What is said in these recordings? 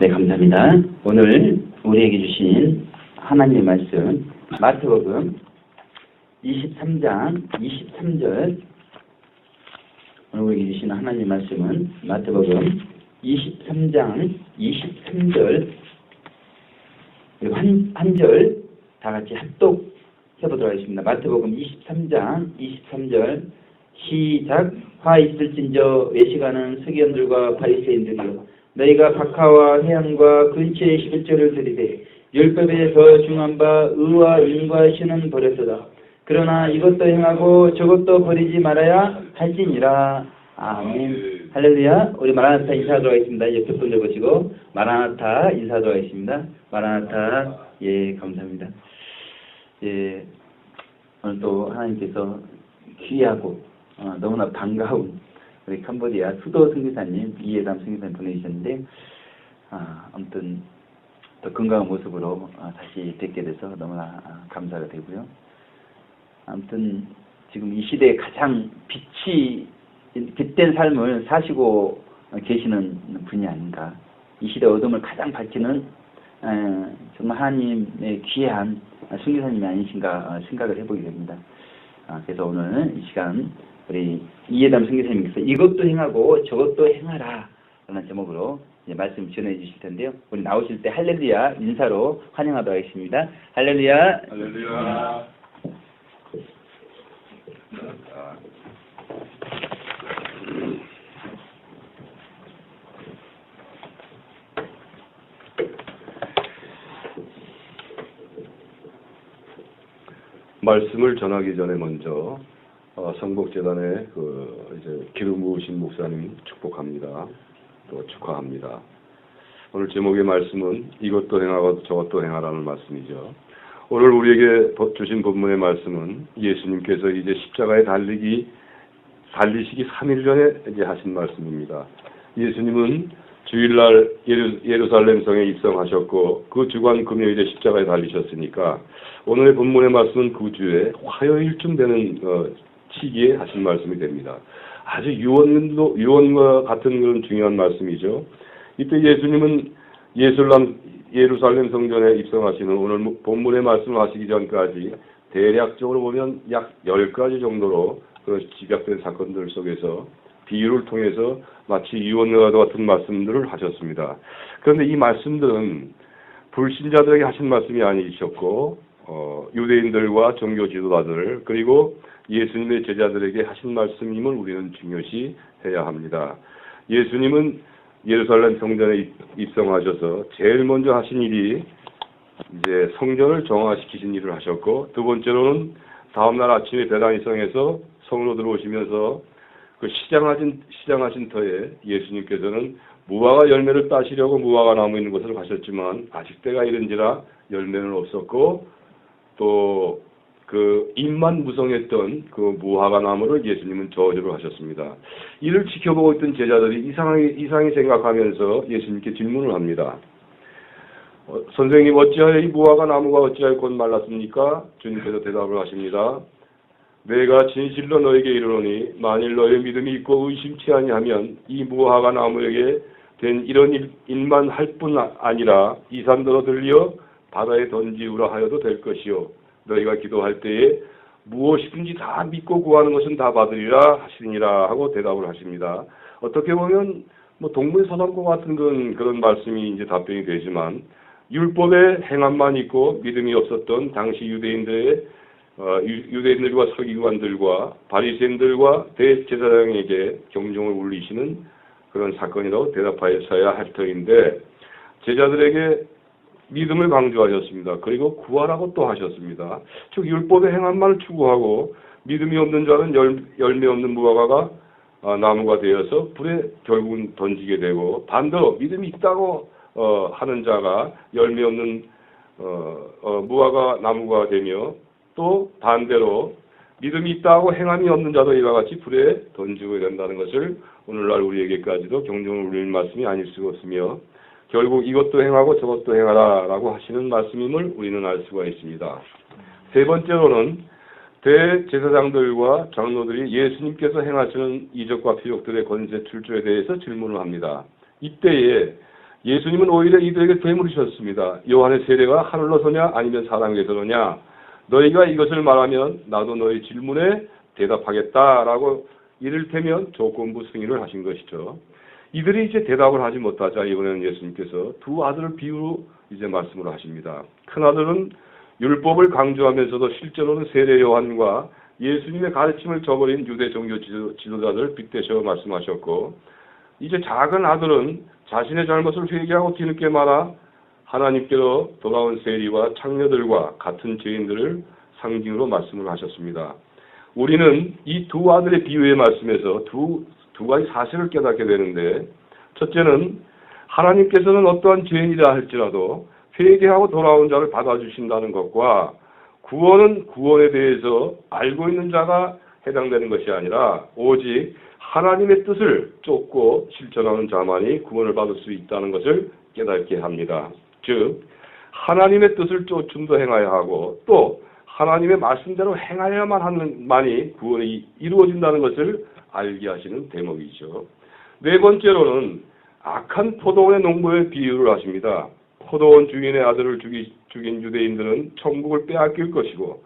네, 감사합니다. 오늘 우리에게 주신 하나님의 말씀, 마태복음 23장 23절. 오늘 우리에게 주신 하나님의 말씀은 마태복음 23장 23절. 한 절 다 같이 합독해보도록 하겠습니다. 마태복음 23장 23절 시작. 화 있을진저 외식하는 서기관들과 바리새인들이여, 너희가 박하와 해양과 근처의 11조를 드리되 율법에 더 중한 바 의와 윤과 신은 버렸도다. 그러나 이것도 행하고 저것도 버리지 말아야 할지니라. 아멘. 할렐루야. 우리 마라나타 인사하도록 하겠습니다. 옆에 분들 보시고 마라나타 인사하도록 하겠습니다. 마라나타. 예, 감사합니다. 예, 오늘 또 하나님께서 귀하고 너무나 반가운 우리 캄보디아 수도 선교사님 이해담 선교사님 보내주셨는데, 아무튼 더 건강한 모습으로 다시 뵙게 돼서 너무나 감사가 되고요. 아무튼 지금 이 시대에 가장 빛된 삶을 사시고 계시는 분이 아닌가. 이 시대 어둠을 가장 밝히는 정말 하나님의 귀한 선교사님이 아니신가 생각을 해보게 됩니다. 그래서 오늘 이 시간 우리 이해담 선교사님께서 이것도 행하고 저것도 행하라 라는 제목으로 말씀 전해 주실 텐데요. 우리 나오실 때 할렐루야 인사로 환영하도록 하겠습니다. 할렐루야. 할렐루야. 말씀을 전하기 전에 먼저 성복재단의 이제 기름 부으신 목사님 축복합니다. 또 축하합니다. 오늘 제목의 말씀은 이것도 행하고 저것도 행하라는 말씀이죠. 오늘 우리에게 주신 본문의 말씀은 예수님께서 이제 십자가에 달리시기 3일 전에 이제 하신 말씀입니다. 예수님은 주일날 예루살렘 성에 입성하셨고 그 주간 금요일에 십자가에 달리셨으니까 오늘의 본문의 말씀은 그 주에 화요일쯤 되는 시기에 하신 말씀이 됩니다. 아주 유언과 같은 그런 중요한 말씀이죠. 이때 예수님은 예루살렘 성전에 입성하시는 오늘 본문의 말씀을 하시기 전까지 대략적으로 보면 약 10가지 정도로 그런 집약된 사건들 속에서 비유를 통해서 마치 유언과 같은 말씀들을 하셨습니다. 그런데 이 말씀들은 불신자들에게 하신 말씀이 아니셨고 유대인들과 종교 지도자들 그리고 예수님의 제자들에게 하신 말씀임을 우리는 중요시 해야 합니다. 예수님은 예루살렘 성전에 입성하셔서 제일 먼저 하신 일이 이제 성전을 정화시키신 일을 하셨고, 두 번째로는 다음날 아침에 베다니 성에서 성으로 들어오시면서 그 시장하신 터에 예수님께서는 무화과 열매를 따시려고 무화과 나무 있는 곳으로 가셨지만 아직 때가 이른지라 열매는 없었고, 또 그 잎만 무성했던 그 무화과 나무를 예수님은 저주를 하셨습니다. 이를 지켜보고 있던 제자들이 이상히 생각하면서 예수님께 질문을 합니다. 선생님, 어찌하여 이 무화과 나무가 어찌하여 곧 말랐습니까? 주님께서 대답을 하십니다. 내가 진실로 너에게 이르노니 만일 너의 믿음이 있고 의심치 아니하면 이 무화과 나무에게 된 이런 일만 할 뿐 아니라 이 산더러 들려 바다에 던지우라 하여도 될 것이요, 너희가 기도할 때에 무엇이든지 다 믿고 구하는 것은 다 받으리라 하시니라 하고 대답을 하십니다. 어떻게 보면 동문서답과 같은 그런 말씀이 이제 답변이 되지만, 율법의 행함만 있고 믿음이 없었던 당시 유대인들과 서기관들과 바리새인들과 대제사장에게 경종을 울리시는 그런 사건이라고 대답하여야 할 터인데, 제자들에게 믿음을 강조하셨습니다. 그리고 구하라고 또 하셨습니다. 즉 율법의 행함만을 추구하고 믿음이 없는 자는 열매 없는 무화과가 나무가 되어서 불에 결국은 던지게 되고, 반대로 믿음이 있다고 하는 자가 열매 없는 무화과 나무가 되며, 또 반대로 믿음이 있다고 행함이 없는 자도 이와 같이 불에 던지고 된다는 것을 오늘날 우리에게까지도 경종을 울리는 말씀이 아닐 수가 없으며, 결국 이것도 행하고 저것도 행하라 라고 하시는 말씀임을 우리는 알 수가 있습니다. 세 번째로는 대제사장들과 장로들이 예수님께서 행하시는 이적과 표적들의 권세 출조에 대해서 질문을 합니다. 이때에 예수님은 오히려 이들에게 되물으셨습니다. 요한의 세례가 하늘로서냐 아니면 사람에게서냐? 너희가 이것을 말하면 나도 너희 질문에 대답하겠다라고 이를테면 조건부 승인을 하신 것이죠. 이들이 이제 대답을 하지 못하자 이번에는 예수님께서 두 아들을 비유로 이제 말씀을 하십니다. 큰 아들은 율법을 강조하면서도 실제로는 세례 요한과 예수님의 가르침을 저버린 유대 종교 지도자들을 빗대셔 말씀하셨고, 이제 작은 아들은 자신의 잘못을 회개하고 뒤늦게 말아 하나님께로 돌아온 세리와 창녀들과 같은 죄인들을 상징으로 말씀을 하셨습니다. 우리는 이 두 아들의 비유의 말씀에서 두 가지 사실을 깨닫게 되는데, 첫째는 하나님께서는 어떠한 죄인이라 할지라도 회개하고 돌아온 자를 받아주신다는 것과, 구원은 구원에 대해서 알고 있는 자가 해당되는 것이 아니라 오직 하나님의 뜻을 쫓고 실천하는 자만이 구원을 받을 수 있다는 것을 깨닫게 합니다. 즉 하나님의 뜻을 쫓음도 행하여야 하고 또 하나님의 말씀대로 행하여야만 하는만이 구원이 이루어진다는 것을 알게 하시는 대목이죠. 네 번째로는 악한 포도원의 농부의 비유를 하십니다. 포도원 주인의 아들을 죽인 유대인들은 천국을 빼앗길 것이고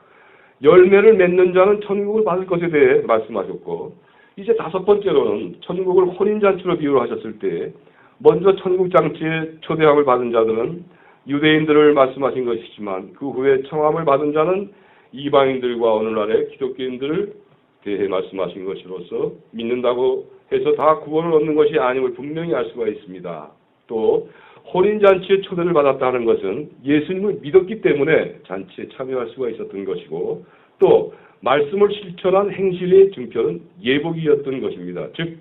열매를 맺는 자는 천국을 받을 것에 대해 말씀하셨고, 이제 다섯 번째로는 천국을 혼인잔치로 비유를 하셨을 때 먼저 천국잔치에 초대함을 받은 자들은 유대인들을 말씀하신 것이지만 그 후에 청함을 받은 자는 이방인들과 오늘날의 기독교인들을 대해 말씀하신 것으로서 믿는다고 해서 다 구원을 얻는 것이 아님을 분명히 알 수가 있습니다. 또 혼인잔치에 초대를 받았다는 것은 예수님을 믿었기 때문에 잔치에 참여할 수가 있었던 것이고, 또 말씀을 실천한 행실의 증표는 예복이었던 것입니다. 즉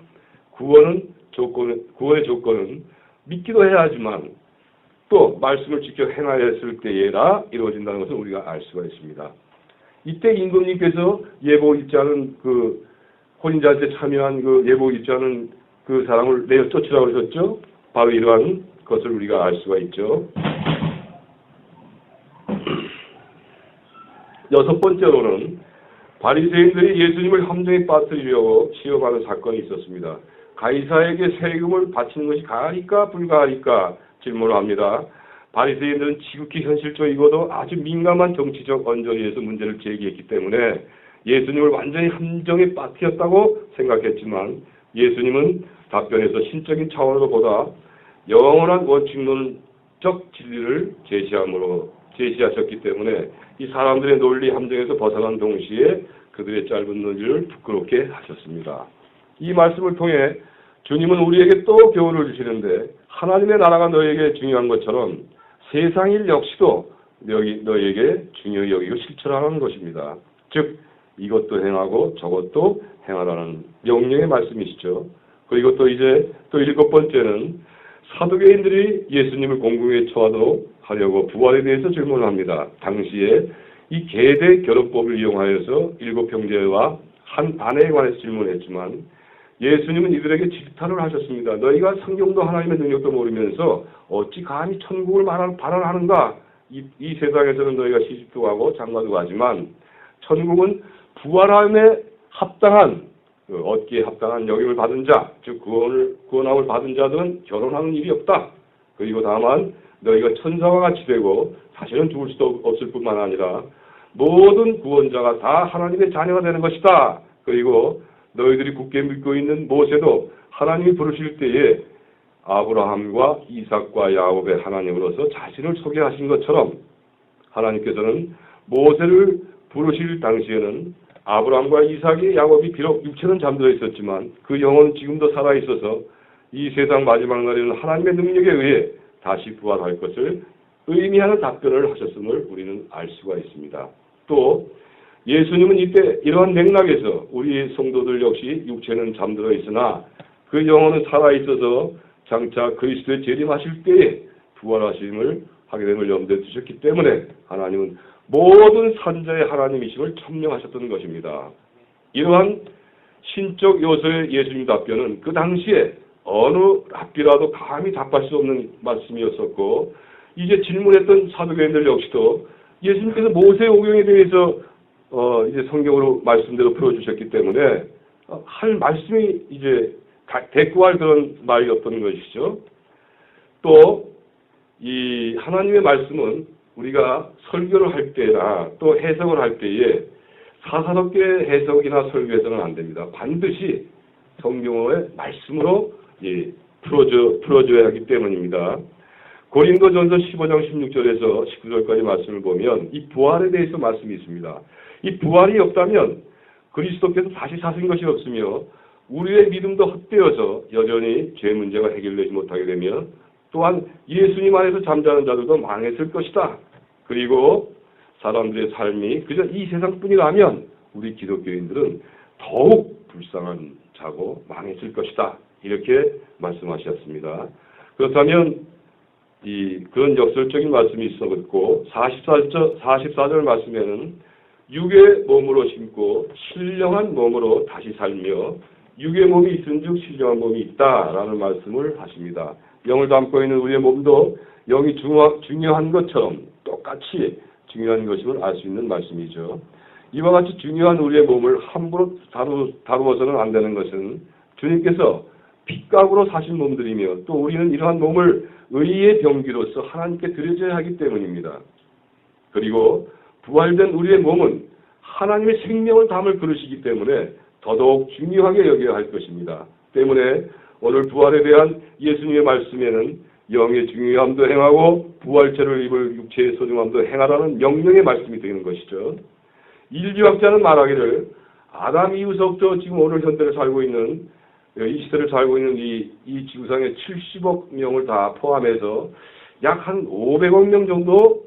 구원의 조건은 믿기도 해야 하지만 또 말씀을 지켜 행하여 했을 때에라 이루어진다는 것을 우리가 알 수가 있습니다. 이때 임금님께서 예복 입지 않은 그 혼인잔치에 참여한 그 예복 입지 않은 그 사람을 내어 쫓으라고 하셨죠. 바로 이러한 것을 우리가 알 수가 있죠. 여섯 번째로는 바리새인들이 예수님을 함정에 빠뜨리려고 시험하는 사건이 있었습니다. 가이사에게 세금을 바치는 것이 가하리까 불가하리까 질문을 합니다. 바리새인들은 지극히 현실적이고도 아주 민감한 정치적 언저리에서 문제를 제기했기 때문에 예수님을 완전히 함정에 빠뜨렸다고 생각했지만 예수님은 답변에서 신적인 차원으로 보다 영원한 원칙론적 진리를 제시하셨기 때문에 이 사람들의 논리 함정에서 벗어난 동시에 그들의 짧은 논리를 부끄럽게 하셨습니다. 이 말씀을 통해 주님은 우리에게 또 교훈을 주시는데, 하나님의 나라가 너에게 중요한 것처럼 세상일 역시도 너에게 중요히 여기고 실천하라는 것입니다. 즉 이것도 행하고 저것도 행하라는 명령의 말씀이시죠. 그리고 또 이제 또 일곱 번째는 사두개인들이 예수님을 공궁에 처하도록 하려고 부활에 대해서 질문을 합니다. 당시에 이 계대 결혼법을 이용하여서 7 형제와 한 아내에 관해서 질문했지만 예수님은 이들에게 질타를 하셨습니다. 너희가 성경도 하나님의 능력도 모르면서 어찌 감히 천국을 발언하는가? 이 세상에서는 너희가 시집도 가고 장가도 가지만 천국은 부활함에 합당한 얻기에 합당한 여김을 받은 자, 즉 구원함을 받은 자들은 결혼하는 일이 없다. 그리고 다만 너희가 천사와 같이 되고 사실은 죽을 수도 없을 뿐만 아니라 모든 구원자가 다 하나님의 자녀가 되는 것이다. 그리고 너희들이 굳게 믿고 있는 모세도 하나님이 부르실 때에 아브라함과 이삭과 야곱의 하나님으로서 자신을 소개하신 것처럼 하나님께서는 모세를 부르실 당시에는 아브라함과 이삭이 야곱이 비록 육체는 잠들어 있었지만 그 영혼은 지금도 살아있어서 이 세상 마지막 날에는 하나님의 능력에 의해 다시 부활할 것을 의미하는 답변을 하셨음을 우리는 알 수가 있습니다. 또 예수님은 이때 이러한 맥락에서 우리 성도들 역시 육체는 잠들어 있으나 그 영혼은 살아있어서 장차 그리스도의 재림하실 때에 부활하심을 하게 됨을 염두에 두셨기 때문에 하나님은 모든 산자의 하나님이심을 천명하셨던 것입니다. 이러한 신적 요소의 예수님 답변은 그 당시에 어느 랍비라도 감히 답할 수 없는 말씀이었었고, 이제 질문했던 사두개인들 역시도 예수님께서 모세 오경에 대해서 이제 성경으로 말씀대로 풀어주셨기 때문에 할 말씀이 이제 대꾸할 그런 말이 없던 것이죠. 또 이 하나님의 말씀은 우리가 설교를 할 때나 또 해석을 할 때에 사사롭게 해석이나 설교해서는 안 됩니다. 반드시 성경의 말씀으로 풀어줘야 하기 때문입니다. 고린도전서 15장 16절에서 19절까지 말씀을 보면 이 부활에 대해서 말씀이 있습니다. 이 부활이 없다면 그리스도께서 다시 사신 것이 없으며 우리의 믿음도 헛되어서 여전히 죄 문제가 해결되지 못하게 되면 또한 예수님 안에서 잠자는 자들도 망했을 것이다. 그리고 사람들의 삶이 그저 이 세상뿐이라면 우리 기독교인들은 더욱 불쌍한 자고 망했을 것이다. 이렇게 말씀하셨습니다. 그렇다면 그런 역설적인 말씀이 있었고 44절 말씀에는 육의 몸으로 심고 신령한 몸으로 다시 살며 육의 몸이 있은즉 신령한 몸이 있다라는 말씀을 하십니다. 영을 담고 있는 우리의 몸도 영이 중요한 것처럼 똑같이 중요한 것임을 알 수 있는 말씀이죠. 이와 같이 중요한 우리의 몸을 함부로 다루어서는 안 되는 것은 주님께서 핏값으로 사신 몸들이며 또 우리는 이러한 몸을 의의 병기로서 하나님께 드려져야 하기 때문입니다. 그리고 부활된 우리의 몸은 하나님의 생명을 담을 그릇이기 때문에 더더욱 중요하게 여겨야 할 것입니다. 때문에 오늘 부활에 대한 예수님의 말씀에는 영의 중요함도 행하고 부활체를 입을 육체의 소중함도 행하라는 명령의 말씀이 되는 것이죠. 인류학자는 말하기를 아담 이후서부터 지금 오늘 현대를 살고 있는 이 시대를 살고 있는 이 지구상의 70억 명을 다 포함해서 약 한 500억 명 정도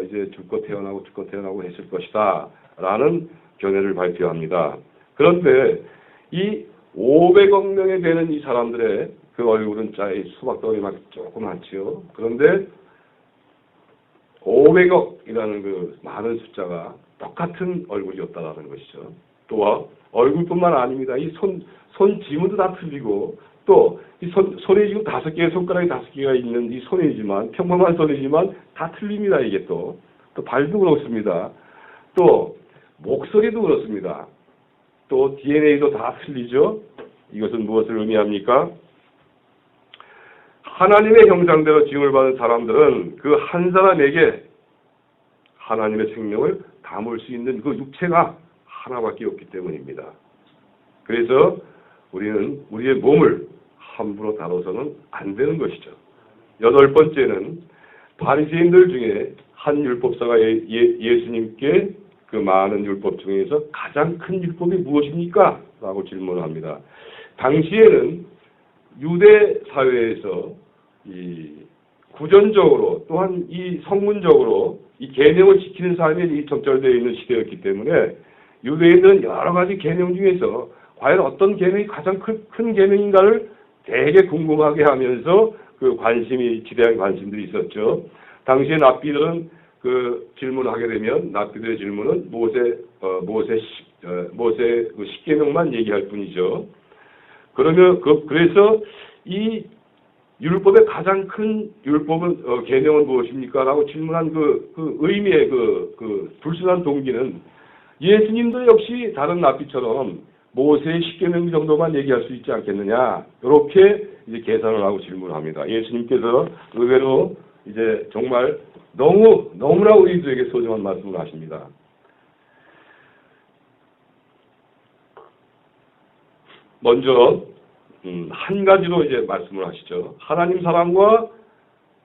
이제 죽고 태어나고 했을 것이다 라는 견해를 발표합니다. 그런데 이 500억 명에 되는 이 사람들의 그 얼굴은 수박덩어리만 조그맣지요. 그런데 500억이라는 그 많은 숫자가 똑같은 얼굴이었다라는 것이죠. 또 얼굴뿐만 아닙니다. 이 손 지문도 다 틀리고 또 이 손에 지금 5개의 손가락이 5개가 있는 이 손이지만 평범한 손이지만 다 틀립니다. 이게 또 발도 그렇습니다. 또 목소리도 그렇습니다. 또 DNA도 다 틀리죠. 이것은 무엇을 의미합니까? 하나님의 형상대로 지음을 받은 사람들은 그 한 사람에게 하나님의 생명을 담을 수 있는 그 육체가 하나밖에 없기 때문입니다. 그래서 우리는 우리의 몸을 함부로 다뤄서는 안 되는 것이죠. 8번째는 바리새인들 중에 한 율법사가 예수님께 그 많은 율법 중에서 가장 큰 율법이 무엇입니까? 라고 질문을 합니다. 당시에는 유대 사회에서 이 구전적으로 또한 이 성문적으로 이 계명을 지키는 삶이 적절되어 있는 시대였기 때문에 유대인들은 여러 가지 계명 중에서 과연 어떤 계명이 가장 큰 계명인가를 되게 궁금하게 하면서 그 지대한 관심들이 있었죠. 당시에 납비들은 그 질문을 하게 되면 납비들의 질문은 모세 그 10계명만 얘기할 뿐이죠. 그래서 이 율법의 가장 큰 율법은 계명은 무엇입니까? 라고 질문한 그 의미의 그 불순한 동기는 예수님도 역시 다른 납비처럼 모세의 10계명 정도만 얘기할 수 있지 않겠느냐, 이렇게 이제 계산을 하고 질문을 합니다. 예수님께서 의외로 이제 정말 너무나 우리들에게 소중한 말씀을 하십니다. 먼저 한 가지로 이제 말씀을 하시죠. 하나님 사랑과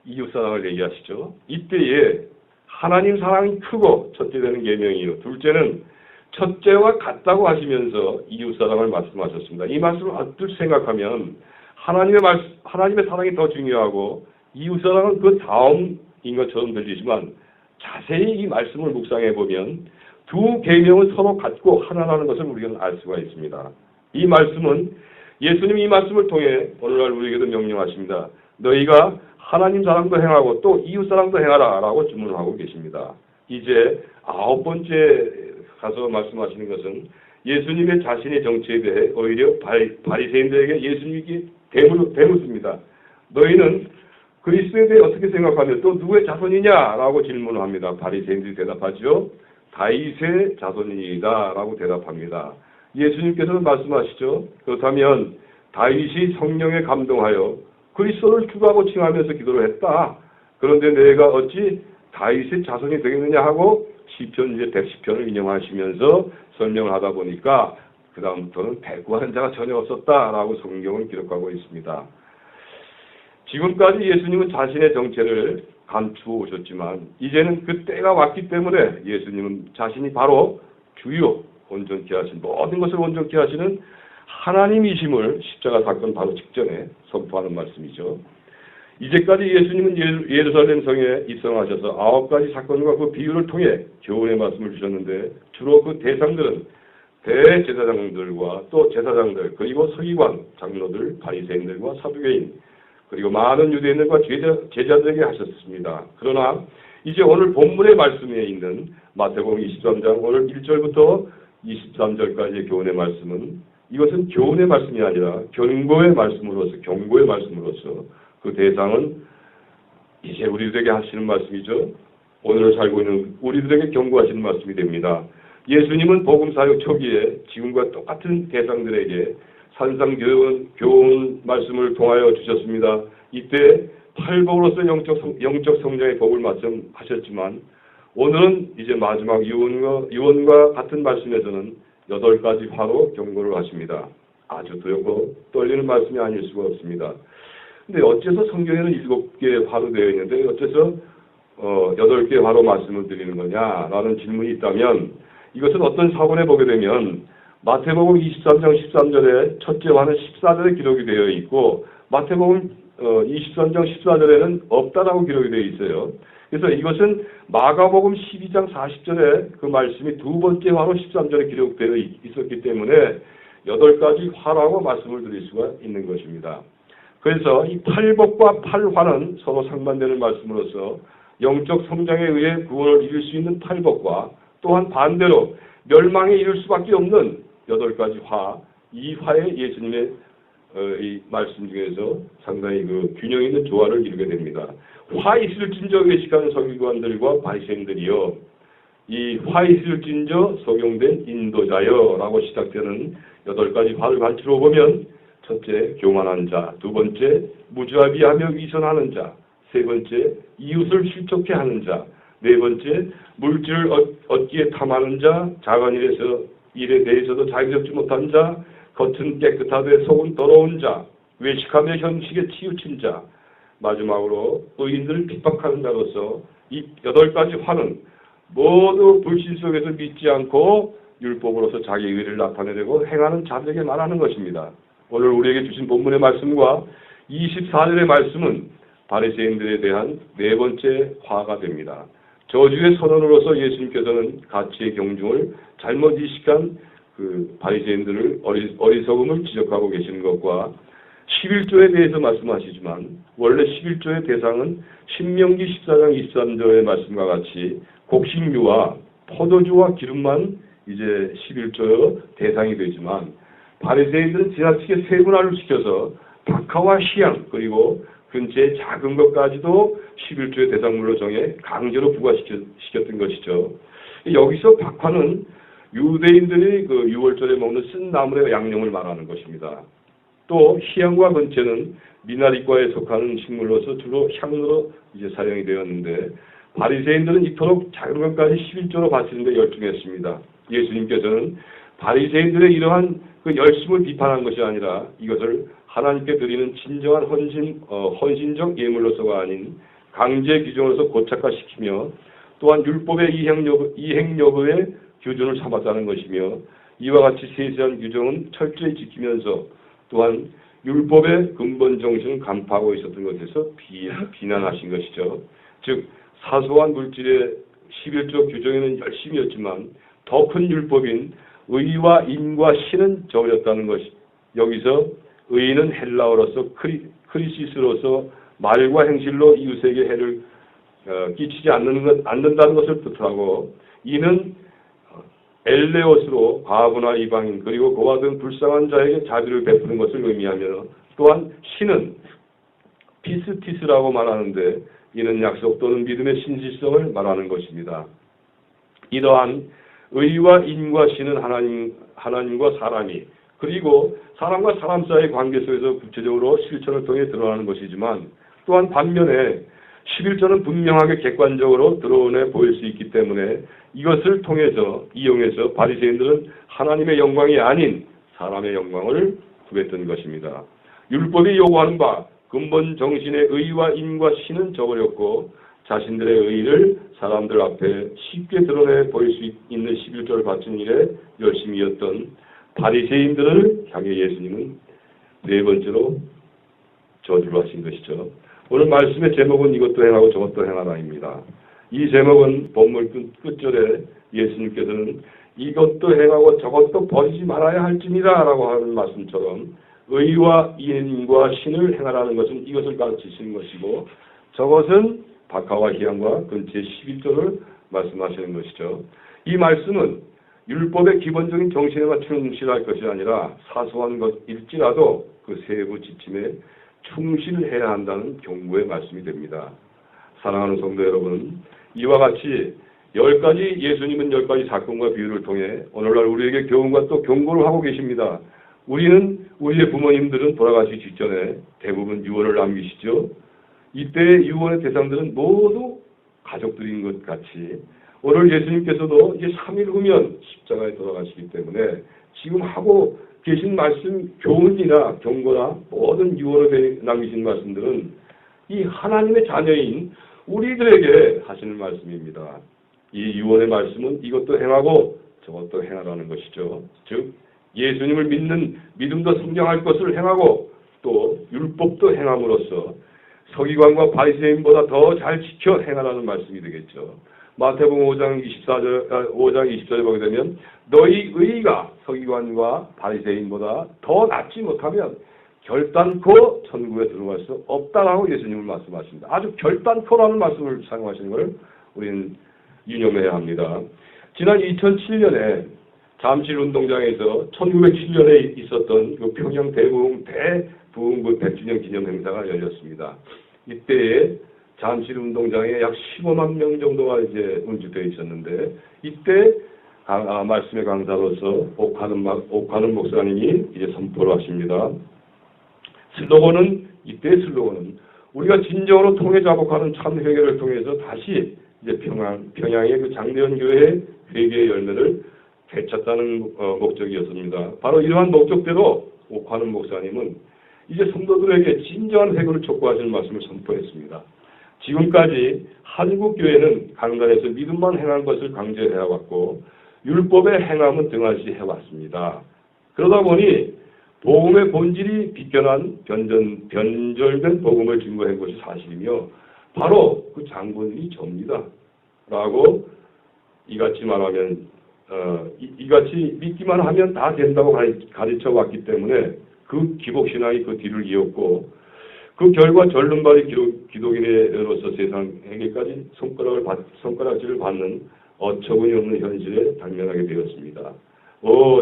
이웃 사랑을 얘기하시죠. 이때에 하나님 사랑이 크고 첫째 되는 계명이요. 둘째는 첫째와 같다고 하시면서 이웃 사랑을 말씀하셨습니다. 이 말씀을 어떻게 생각하면 하나님의 사랑이 더 중요하고 이웃 사랑은 그 다음인 것처럼 들리지만 자세히 이 말씀을 묵상해 보면 두 계명은 서로 같고 하나라는 것을 우리가 알 수가 있습니다. 이 말씀은 예수님이 이 말씀을 통해 오늘날 우리에게도 명령하십니다. 너희가 하나님 사랑도 행하고 또 이웃 사랑도 행하라 라고 주문을 하고 계십니다. 이제 9번째 가서 말씀하시는 것은 예수님의 자신의 정체에 대해 오히려 바리새인들에게 예수님께 대묻습니다. 너희는 그리스도에 대해 어떻게 생각하며 또 누구의 자손이냐라고 질문을 합니다. 바리새인들이 대답하죠. 다윗의 자손이다 라고 대답합니다. 예수님께서는 말씀하시죠. 그렇다면 다윗이 성령에 감동하여 그리스도를 주라고 칭하면서 기도를 했다. 그런데 내가 어찌 다윗의 자손이 되겠느냐 하고 시편 이제 110편을 인용하시면서 설명을 하다 보니까 그 다음부터는 배구하는 자가 전혀 없었다라고 성경을 기록하고 있습니다. 지금까지 예수님은 자신의 정체를 감추어 오셨지만 이제는 그 때가 왔기 때문에 예수님은 자신이 바로 주요 온전케 하신 모든 것을 온전케 하시는 하나님이심을 십자가 사건 바로 직전에 선포하는 말씀이죠. 이제까지 예수님은 예루살렘 성에 입성하셔서 9가지 사건과 그 비유를 통해 교훈의 말씀을 주셨는데 주로 그 대상들은 대제사장들과 또 제사장들 그리고 서기관, 장로들, 바리새인들과 사두개인 그리고 많은 유대인들과 제자들에게 하셨습니다. 그러나 이제 오늘 본문의 말씀에 있는 마태복음 23장 오늘 1절부터 23절까지의 교훈의 말씀은 이것은 교훈의 말씀이 아니라 경고의 말씀으로서 그 대상은 이제 우리들에게 하시는 말씀이죠. 오늘 살고 있는 우리들에게 경고하시는 말씀이 됩니다. 예수님은 복음사역 초기에 지금과 똑같은 대상들에게 산상교훈 말씀을 통하여 주셨습니다. 이때 팔복으로서 영적 성장의 복을 말씀하셨지만 오늘은 이제 마지막 유언과 같은 말씀에서는 8가지 화로 경고를 하십니다. 아주 두렵고 떨리는 말씀이 아닐 수가 없습니다. 근데 어째서 성경에는 7개의 화로 되어 있는데 어째서 8개의 화로 말씀을 드리는 거냐라는 질문이 있다면 이것은 어떤 사본에 보게 되면 마태복음 23장 13절에 첫째 화는 14절에 기록이 되어 있고 마태복음 23장 14절에는 없다라고 기록이 되어 있어요. 그래서 이것은 마가복음 12장 40절에 그 말씀이 두 번째 화로 13절에 기록되어 있었기 때문에 8가지 화라고 말씀을 드릴 수가 있는 것입니다. 그래서 이 팔복과 팔화는 서로 상반되는 말씀으로서 영적 성장에 의해 구원을 이룰 수 있는 팔복과 또한 반대로 멸망에 이를 수밖에 없는 8가지 화, 이 화의 예수님의 이 말씀 중에서 상당히 그 균형 있는 조화를 이루게 됩니다. 화 있을진저 외식하는 서기관들과 바리새인들이여 이 화 있을진저 적용된 인도자여 라고 시작되는 8가지 화를 간추러 보면 첫째 교만한 자, 두 번째 무자비하며 위선하는 자, 세 번째 이웃을 실족해 하는 자, 네 번째 물질을 얻기에 탐하는 자, 작은 일에 대해서도 자기적지 못한 자, 겉은 깨끗하되 속은 더러운 자, 외식하며 형식에 치우친 자, 마지막으로 의인들을 핍박하는 자로서 이 8가지 화는 모두 불신 속에서 믿지 않고 율법으로서 자기 의를 나타내려고 행하는 자들에게 말하는 것입니다. 오늘 우리에게 주신 본문의 말씀과 24절의 말씀은 바리새인들에 대한 4번째 화가 됩니다. 저주의 선언으로서 예수님께서는 가치의 경중을 잘못 이식한 그 바리새인들을 어리석음을 지적하고 계시는 것과 11조에 대해서 말씀하시지만 원래 11조의 대상은 신명기 14장 23절의 말씀과 같이 곡식류와 포도주와 기름만 이제 11조의 대상이 되지만 바리새인들은 지나치게 세분화를 시켜서 박하와 시향 그리고 근처의 작은 것까지도 11조의 대상물로 정해 강제로 부과시켰던 것이죠. 여기서 박하는 유대인들이 그 유월절에 먹는 쓴 나물의 양념을 말하는 것입니다. 또 희향과 근체는 미나리과에 속하는 식물로서 주로 향으로 이제 사용이 되었는데 바리새인들은 이토록 작은 것까지 11조로 바치는 데 열중했습니다. 예수님께서는 바리새인들의 이러한 그 열심을 비판한 것이 아니라 이것을 하나님께 드리는 진정한 헌신적 예물로서가 아닌 강제 규정으로서 고착화시키며 또한 율법의 이행 여부의 규준을 삼았다는 것이며 이와 같이 세세한 규정은 철저히 지키면서 또한 율법의 근본 정신을 간파하고 있었던 것에서 비난하신 것이죠. 즉 사소한 물질의 11조 규정에는 열심이었지만 더 큰 율법인 의와 인과 신은 저버렸다는 것이 여기서 의는 헬라어로서 크리시스로서 말과 행실로 이웃에게 해를 끼치지 않는다는 것을 뜻하고 이는 엘레오스로 과부나 이방인 그리고 고아 등 불쌍한 자에게 자비를 베푸는 것을 의미하며 또한 신은 피스티스라고 말하는데 이는 약속 또는 믿음의 신실성을 말하는 것입니다. 이러한 의와 인과 신은 하나님과 사람이 그리고 사람과 사람 사이의 관계 속에서 구체적으로 실천을 통해 드러나는 것이지만 또한 반면에 11조는 분명하게 객관적으로 드러내 보일 수 있기 때문에 이것을 통해서 이용해서 바리새인들은 하나님의 영광이 아닌 사람의 영광을 구했던 것입니다. 율법이 요구하는 바 근본 정신의 의와 인과 신은 저버렸고 자신들의 의를 사람들 앞에 쉽게 드러내 보일 수 있는 11조를 바치는 일에 열심이었던 바리새인들을 향해 예수님은 네 번째로 저주를 하신 것이죠. 오늘 말씀의 제목은 이것도 행하고 저것도 행하라입니다. 이 제목은 본문 끝절에 예수님께서는 이것도 행하고 저것도 버리지 말아야 할지니라 라고 하는 말씀처럼 의와 인과 신을 행하라는 것은 이것을 가르치시는 것이고 저것은 박하와 희양과 그 제11조를 말씀하시는 것이죠. 이 말씀은 율법의 기본적인 정신에만 충실할 것이 아니라 사소한 것일지라도 그 세부 지침에 충실해야 한다는 경고의 말씀이 됩니다. 사랑하는 성도 여러분, 이와 같이 10가지 예수님은 10가지 사건과 비유를 통해 오늘날 우리에게 교훈과 또 경고를 하고 계십니다. 우리의 부모님들은 돌아가시기 직전에 대부분 유언을 남기시죠. 이때의 유언의 대상들은 모두 가족들인 것 같이 오늘 예수님께서도 이제 3일 후면 십자가에 돌아가시기 때문에 지금 하고 계신 말씀, 교훈이나 경고나 모든 유언에 남기신 말씀들은 이 하나님의 자녀인 우리들에게 하시는 말씀입니다. 이 유언의 말씀은 이것도 행하고 저것도 행하라는 것이죠. 즉 예수님을 믿는 믿음도 성장할 것을 행하고 또 율법도 행함으로써 서기관과 바리새인보다 더 잘 지켜 행하라는 말씀이 되겠죠. 마태복음 5장 24절에 보게 되면 너희 의가 서기관과 바리새인보다 더 낫지 못하면 결단코 천국에 들어갈 수 없다라고 예수님을 말씀하십니다. 아주 결단코라는 말씀을 사용하시는 걸 우리는 유념해야 합니다. 지난 2007년에 잠실운동장에서 1907년에 있었던 그 평양 대부흥부 100주년 기념 행사가 열렸습니다. 이때에 잠실운동장에 약 15만 명 정도가 이제 운주되어 있었는데 이때 말씀의 강사로서 옥하는 목사님이 이제 선포를 하십니다. 이때의 슬로건은 우리가 진정으로 통해 자복하는 참 회개를 통해서 다시 이제 평양의 그 장대현 교회의 회개의 열매를 되찾다는 목적이었습니다. 바로 이러한 목적대로 옥하는 목사님은 이제 성도들에게 진정한 회개를 촉구하시는 말씀을 선포했습니다. 지금까지 한국 교회는 강단에서 믿음만 행한 것을 강조해왔고 율법의 행함은 등한시 해왔습니다. 그러다 보니 복음의 본질이 비껴난 변절된 복음을 증거한 것이 사실이며 바로 그 장본인이 접니다. 라고 이같이 말하면 이같이 믿기만 하면 다 된다고 가르쳐 왔기 때문에 그 기복신앙이 그 뒤를 이었고 그 결과 절름발이 기독인으로서 세상에게까지 손가락질을 받는 어처구니 없는 현실에 당면하게 되었습니다.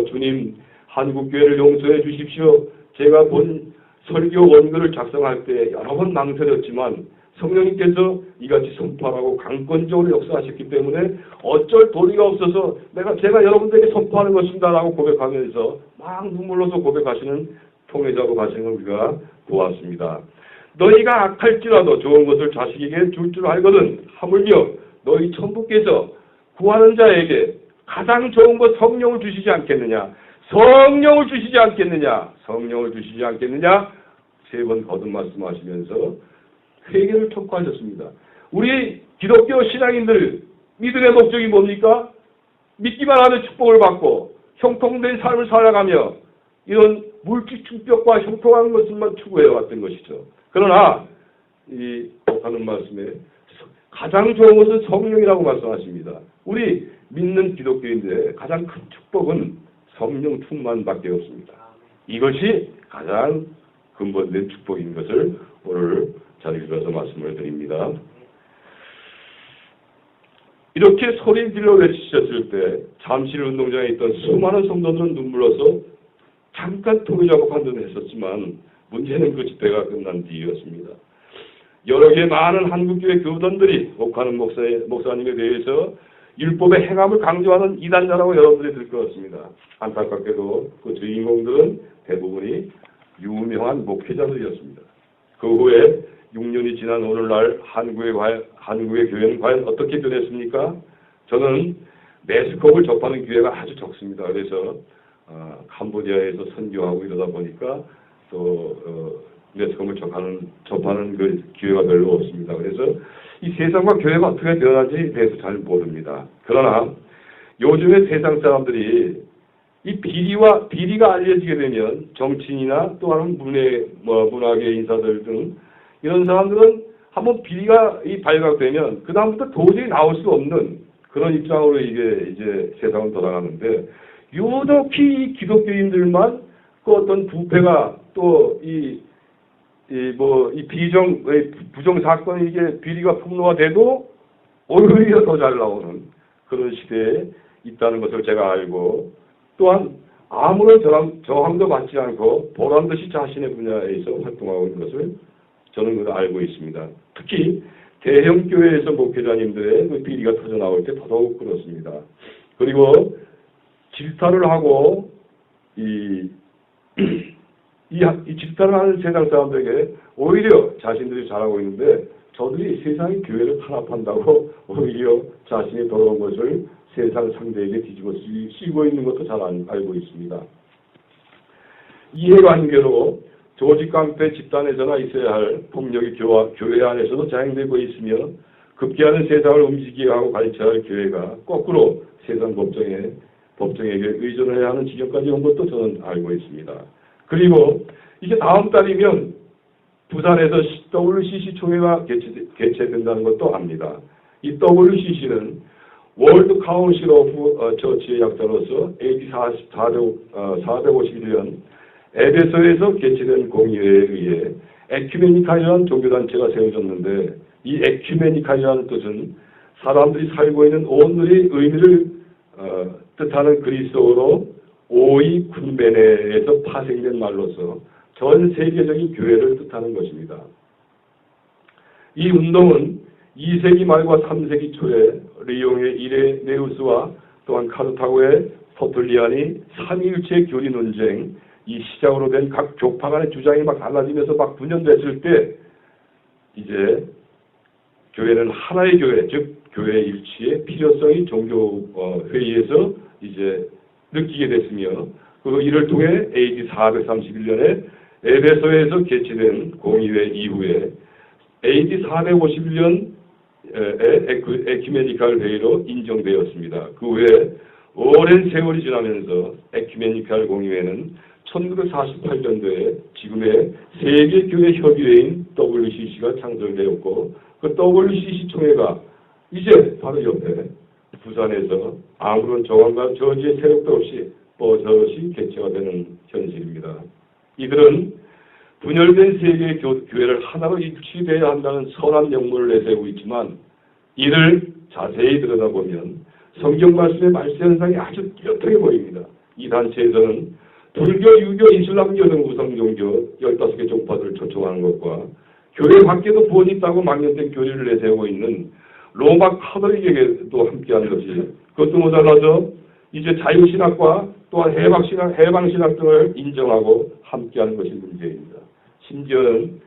주님, 한국교회를 용서해 주십시오. 제가 본 설교 원글을 작성할 때 여러 번 망설였지만 성령님께서 이같이 선포하라고 강권적으로 역사하셨기 때문에 어쩔 도리가 없어서 제가 여러분들에게 선포하는 것입니다라고 고백하면서 막 눈물로서 고백하시는 통해자로 가시는 걸 우리가 보았습니다. 너희가 악할지라도 좋은 것을 자식에게 줄 줄 알거든 하물며 너희 천부께서 구하는 자에게 가장 좋은 것 성령을 주시지 않겠느냐? 성령을 주시지 않겠느냐? 성령을 주시지 않겠느냐? 3번 거듭 말씀하시면서 회개를 촉구하셨습니다. 우리 기독교 신앙인들 믿음의 목적이 뭡니까? 믿기만 하면 축복을 받고 형통된 삶을 살아가며 이런 물질 축복과 형통한 것만 추구해왔던 것이죠. 그러나 이 하는 말씀에 가장 좋은 것은 성령이라고 말씀하십니다. 우리 믿는 기독교인들의 가장 큰 축복은 성령 충만밖에 없습니다. 이것이 가장 근본된 축복인 것을 오늘 자리를 빌어서 말씀을 드립니다. 이렇게 소리 질러 외치셨을 때 잠실 운동장에 있던 수많은 성도들은 눈물로서 잠깐 통일 작업한 듯 했었지만 문제는 그 집회가 끝난 뒤였습니다. 여러 개의 많은 한국교회 교단들이 옥하는 목사님에 대해서 율법의 행함을 강조하는 이단자라고 여러분들이 들 것 같습니다. 안타깝게도 그 주인공들은 대부분이 유명한 목회자들이었습니다. 그 후에 6년이 지난 오늘날 한국의 교회는 과연 어떻게 변했습니까? 저는 메스컵을 접하는 기회가 아주 적습니다. 그래서 캄보디아에서 선교하고 이러다 보니까 또 메스컵을 접하는 그 기회가 별로 없습니다. 그래서 이 세상과 교회가 어떻게 변하는지에 대해서 잘 모릅니다. 그러나 요즘의 세상 사람들이 이 비리가 알려지게 되면 정치인이나 또한 문학의 인사들 등 이런 사람들은 한번 비리가 발각되면 그 다음부터 도저히 나올 수 없는 그런 입장으로 이게 이제 세상은 돌아가는데 유독히 이 기독교인들만 그 어떤 부패가 또 부정 사건이 이게 비리가 폭로가 돼도 오히려 더 잘 나오는 그런 시대에 있다는 것을 제가 알고 또한 아무런 저항도 받지 않고 보란듯이 자신의 분야에서 활동하고 있는 것을 저는 알고 있습니다. 특히 대형 교회에서 목회자님들의 그 비리가 터져 나올 때 더더욱 그렇습니다. 그리고 질타를 하고 이 질타를 하는 세상 사람들에게 오히려 자신들이 잘하고 있는데 저들이 세상의 교회를 탄압한다고 오히려 자신이 더러운 것을 세상 상대에게 뒤집어 씌우고 있는 것도 잘 알고 있습니다. 이해관계로 조직깡패 집단에서나 있어야 할 폭력이 교회 안에서도 자행되고 있으며 급기야는 세상을 움직이게 하고 가르쳐야 할 교회가 거꾸로 세상 법정에게 의존해야 하는 지경까지 온 것도 저는 알고 있습니다. 그리고 이제 다음 달이면 부산에서 WCC 총회가 개최된다는 것도 압니다. 이 WCC는 월드 카운실 오브 처치의 약자로서 AD 451년 에베소에서 개최된 공의회에 의해 에큐메니카이라는 종교단체가 세워졌는데 이 에큐메니카이라는 뜻은 사람들이 살고 있는 온누리 의미를 뜻하는 그리스어로 오이 군베네에서 파생된 말로서 전 세계적인 교회를 뜻하는 것입니다. 이 운동은 2세기 말과 3세기 초에 리옹의 이레네우스와 또한 카르타고의 터툴리안이 삼위일체 교리 논쟁 이 시작으로 된 각 교파 간의 주장이 막 달라지면서 막 분열됐을 때 이제 교회는 하나의 교회, 즉 교회 일치의 필요성이 종교 회의에서 이제 느끼게 됐으며 그 이를 통해 AD 431년에 에베소에서 개최된 공의회 이후에 AD 451년에 에큐메니칼 회의로 인정되었습니다. 그 후에 오랜 세월이 지나면서 에큐메니칼 공의회는 1948년도에 지금의 세계교회 협의회인 WCC가 창설되었고 그 WCC 총회가 이제 바로 옆에 부산에서 아무런 정황과 저지의 세력도 없이 버젓이 개최가 되는 현실입니다. 이들은 분열된 세계의 교회를 하나로 일치되어야 한다는 선한 명분을 내세우고 있지만 이를 자세히 들여다보면 성경 말씀의 말세 현상이 아주 뚜렷하게 보입니다. 이 단체에서는 불교, 유교, 이슬람교 등 우상 종교 15개 종파들을 초청하는 것과 교회 밖에도 구원이 있다고 망령된 교리를 내세우고 있는 로마 카톨릭에게도 함께하는 것이 그것도 모자라서 이제 자유신학과 또한 해방신학 등을 인정하고 함께하는 것이 문제입니다. 심지어는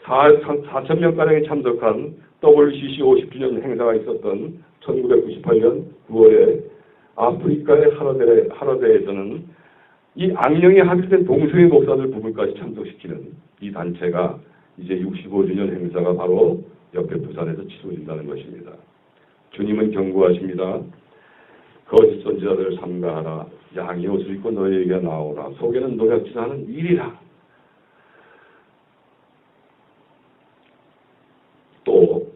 4,000명가량이 참석한 WCC 50주년 행사가 있었던 1998년 9월에 아프리카의 하러데에서는 이 악령에 합의된 동성애 목사들 부부까지 참석시키는 이 단체가 이제 65주년 행사가 바로 옆에 부산에서 치러진다는 것입니다. 주님은 경고하십니다. 거짓 선지자들을 삼가하라. 양의 옷을 입고 너희에게 나오라. 속에는 노략질 하는 일이라. 또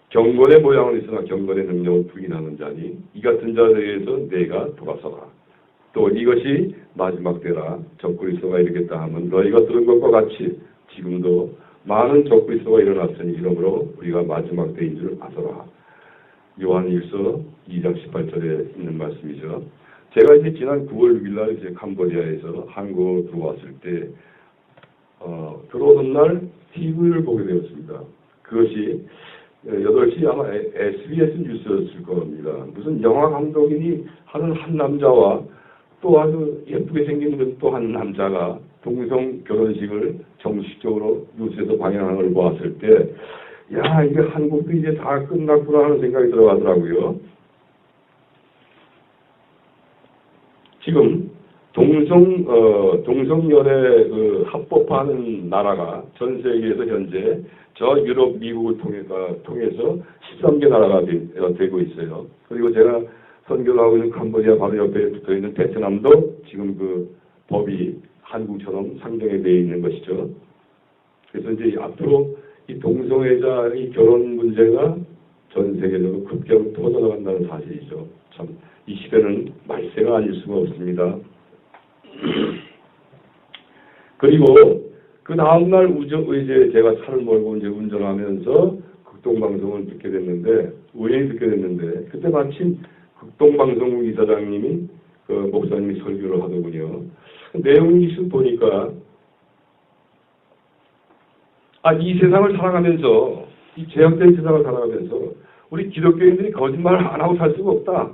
경건의 모양은 있으나 경건의 능력은 부인하는 자니 이 같은 자에 대해서 내가 돌아서라. 또 이것이 마지막 때라. 적그리스도가 이르겠다 하면 너희가 들은 것과 같이 지금도 많은 적그리스도가 일어났으니 이러므로 우리가 마지막 때인 줄 아소라. 요한일서 2장 18절에 있는 말씀이죠. 제가 이제 지난 9월 6일 날 이제 캄보디아에서 한국으로 들어왔을 때 들어오는 날 TV를 보게 되었습니다. 그것이 8시 아마 SBS 뉴스였을 겁니다. 무슨 영화 감독인이 하는 한 남자와 또 아주 예쁘게 생긴 또 한 남자가 동성 결혼식을 정식적으로 뉴스에서 방영하는 걸 보았을 때, 야, 이게 한국도 이제 다 끝났구나 하는 생각이 들어가더라고요. 지금 동성연애 합법화하는 나라가 전 세계에서 현재 저 유럽, 미국을 통해서 13개 나라가 되고 있어요. 그리고 제가 선교를 하고 있는 캄보디아 바로 옆에 붙어 있는 베트남도 지금 그 법이 한국처럼 상정이 되어 있는 것이죠. 그래서 이제 앞으로 이 동성애자의 결혼 문제가 전 세계적으로 급격히 터져나간다는 사실이죠. 참, 이 시대는 말세가 아닐 수가 없습니다. 그리고 그 다음날 이제 제가 차를 몰고 이제 운전하면서 극동방송을 듣게 됐는데, 우연히 듣게 됐는데, 그때 마침 극동방송국 이사장님이 그 목사님이 설교를 하더군요. 내용이 보니까, 이 세상을 살아가면서, 이 제약된 세상을 살아가면서, 우리 기독교인들이 거짓말을 안 하고 살 수가 없다.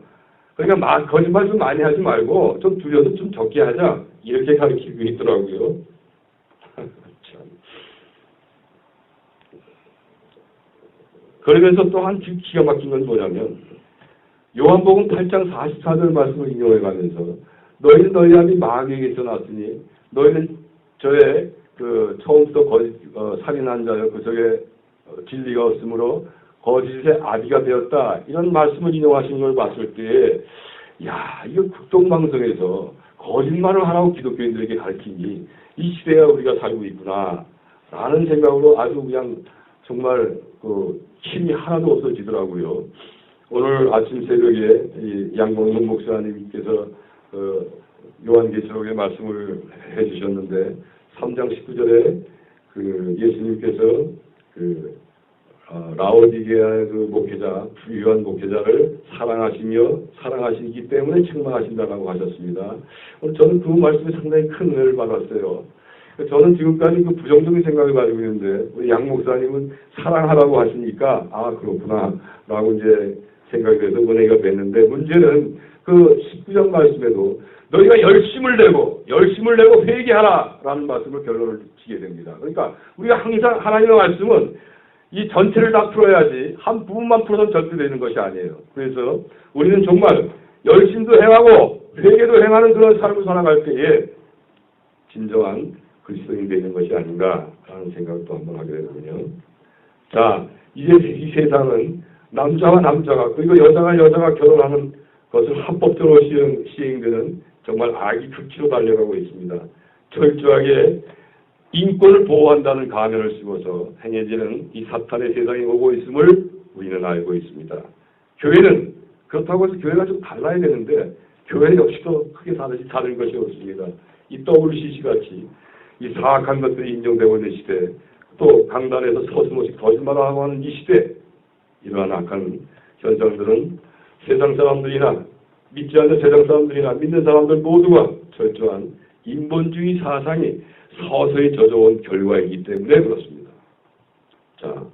그러니까 거짓말 좀 많이 하지 말고, 좀 줄여서 좀 적게 하자. 이렇게 가르치고 있더라고요. 참. 그러면서 또 한 기가 막힌 건 뭐냐면, 요한복음 8장 44절 말씀을 인용해 가면서, 너희는 너희 아비 마귀에게서 났으니, 너희는 저의 처음부터 살인한 자여 그 속에 진리가 없으므로 거짓의 아비가 되었다. 이런 말씀을 인용하신 걸 봤을 때, 야, 이거 극동방송에서 거짓말을 하라고 기독교인들에게 가르치니 이 시대에 우리가 살고 있구나 라는 생각으로 아주 그냥 정말 힘이 하나도 없어지더라고요. 오늘 아침 새벽에 이 양봉근 목사님께서 요한계시록의 말씀을 해주셨는데 3장 19절에 예수님께서 라오디게아의 목회자, 부유한 목회자를 사랑하시기 때문에 책망하신다라고 하셨습니다. 저는 그 말씀에 상당히 큰 은혜를 받았어요. 저는 지금까지 부정적인 생각을 가지고 있는데, 우리 양 목사님은 사랑하라고 하시니까, 그렇구나, 라고 이제 생각이 돼서 은혜가 됐는데, 문제는 19장 말씀에도 너희가 열심을 내고 회개하라! 라는 말씀을 결론을 지게 됩니다. 그러니까 우리가 항상 하나님의 말씀은 이 전체를 다 풀어야지 한 부분만 풀어서는 절대 되는 것이 아니에요. 그래서 우리는 정말 열심도 행하고 회개도 행하는 그런 삶을 살아갈 때에 진정한 그리스도인이 되는 것이 아닌가라는 생각도 한번 하게 되거든요. 자, 이제 이 세상은 남자와 남자가 그리고 여자가 결혼하는 것을 합법적으로 시행되는 정말 악의 극치로 달려가고 있습니다. 철저하게 인권을 보호한다는 가면을 쓰고서 행해지는 이 사탄의 세상이 오고 있음을 우리는 알고 있습니다. 교회는 그렇다고 해서 교회가 좀 달라야 되는데 교회 역시도 크게 다른 것이 없습니다. 이 WCC 같이 이 사악한 것들이 인정되고 있는 시대, 또 강단에서 서슴없이 거짓말을 하고 하는 이 시대, 이러한 악한 현상들은 세상 사람들이나 믿지 않는 세상 사람들이나 믿는 사람들 모두가 철저한 인본주의 사상이 서서히 젖어온 결과이기 때문에 그렇습니다. 자,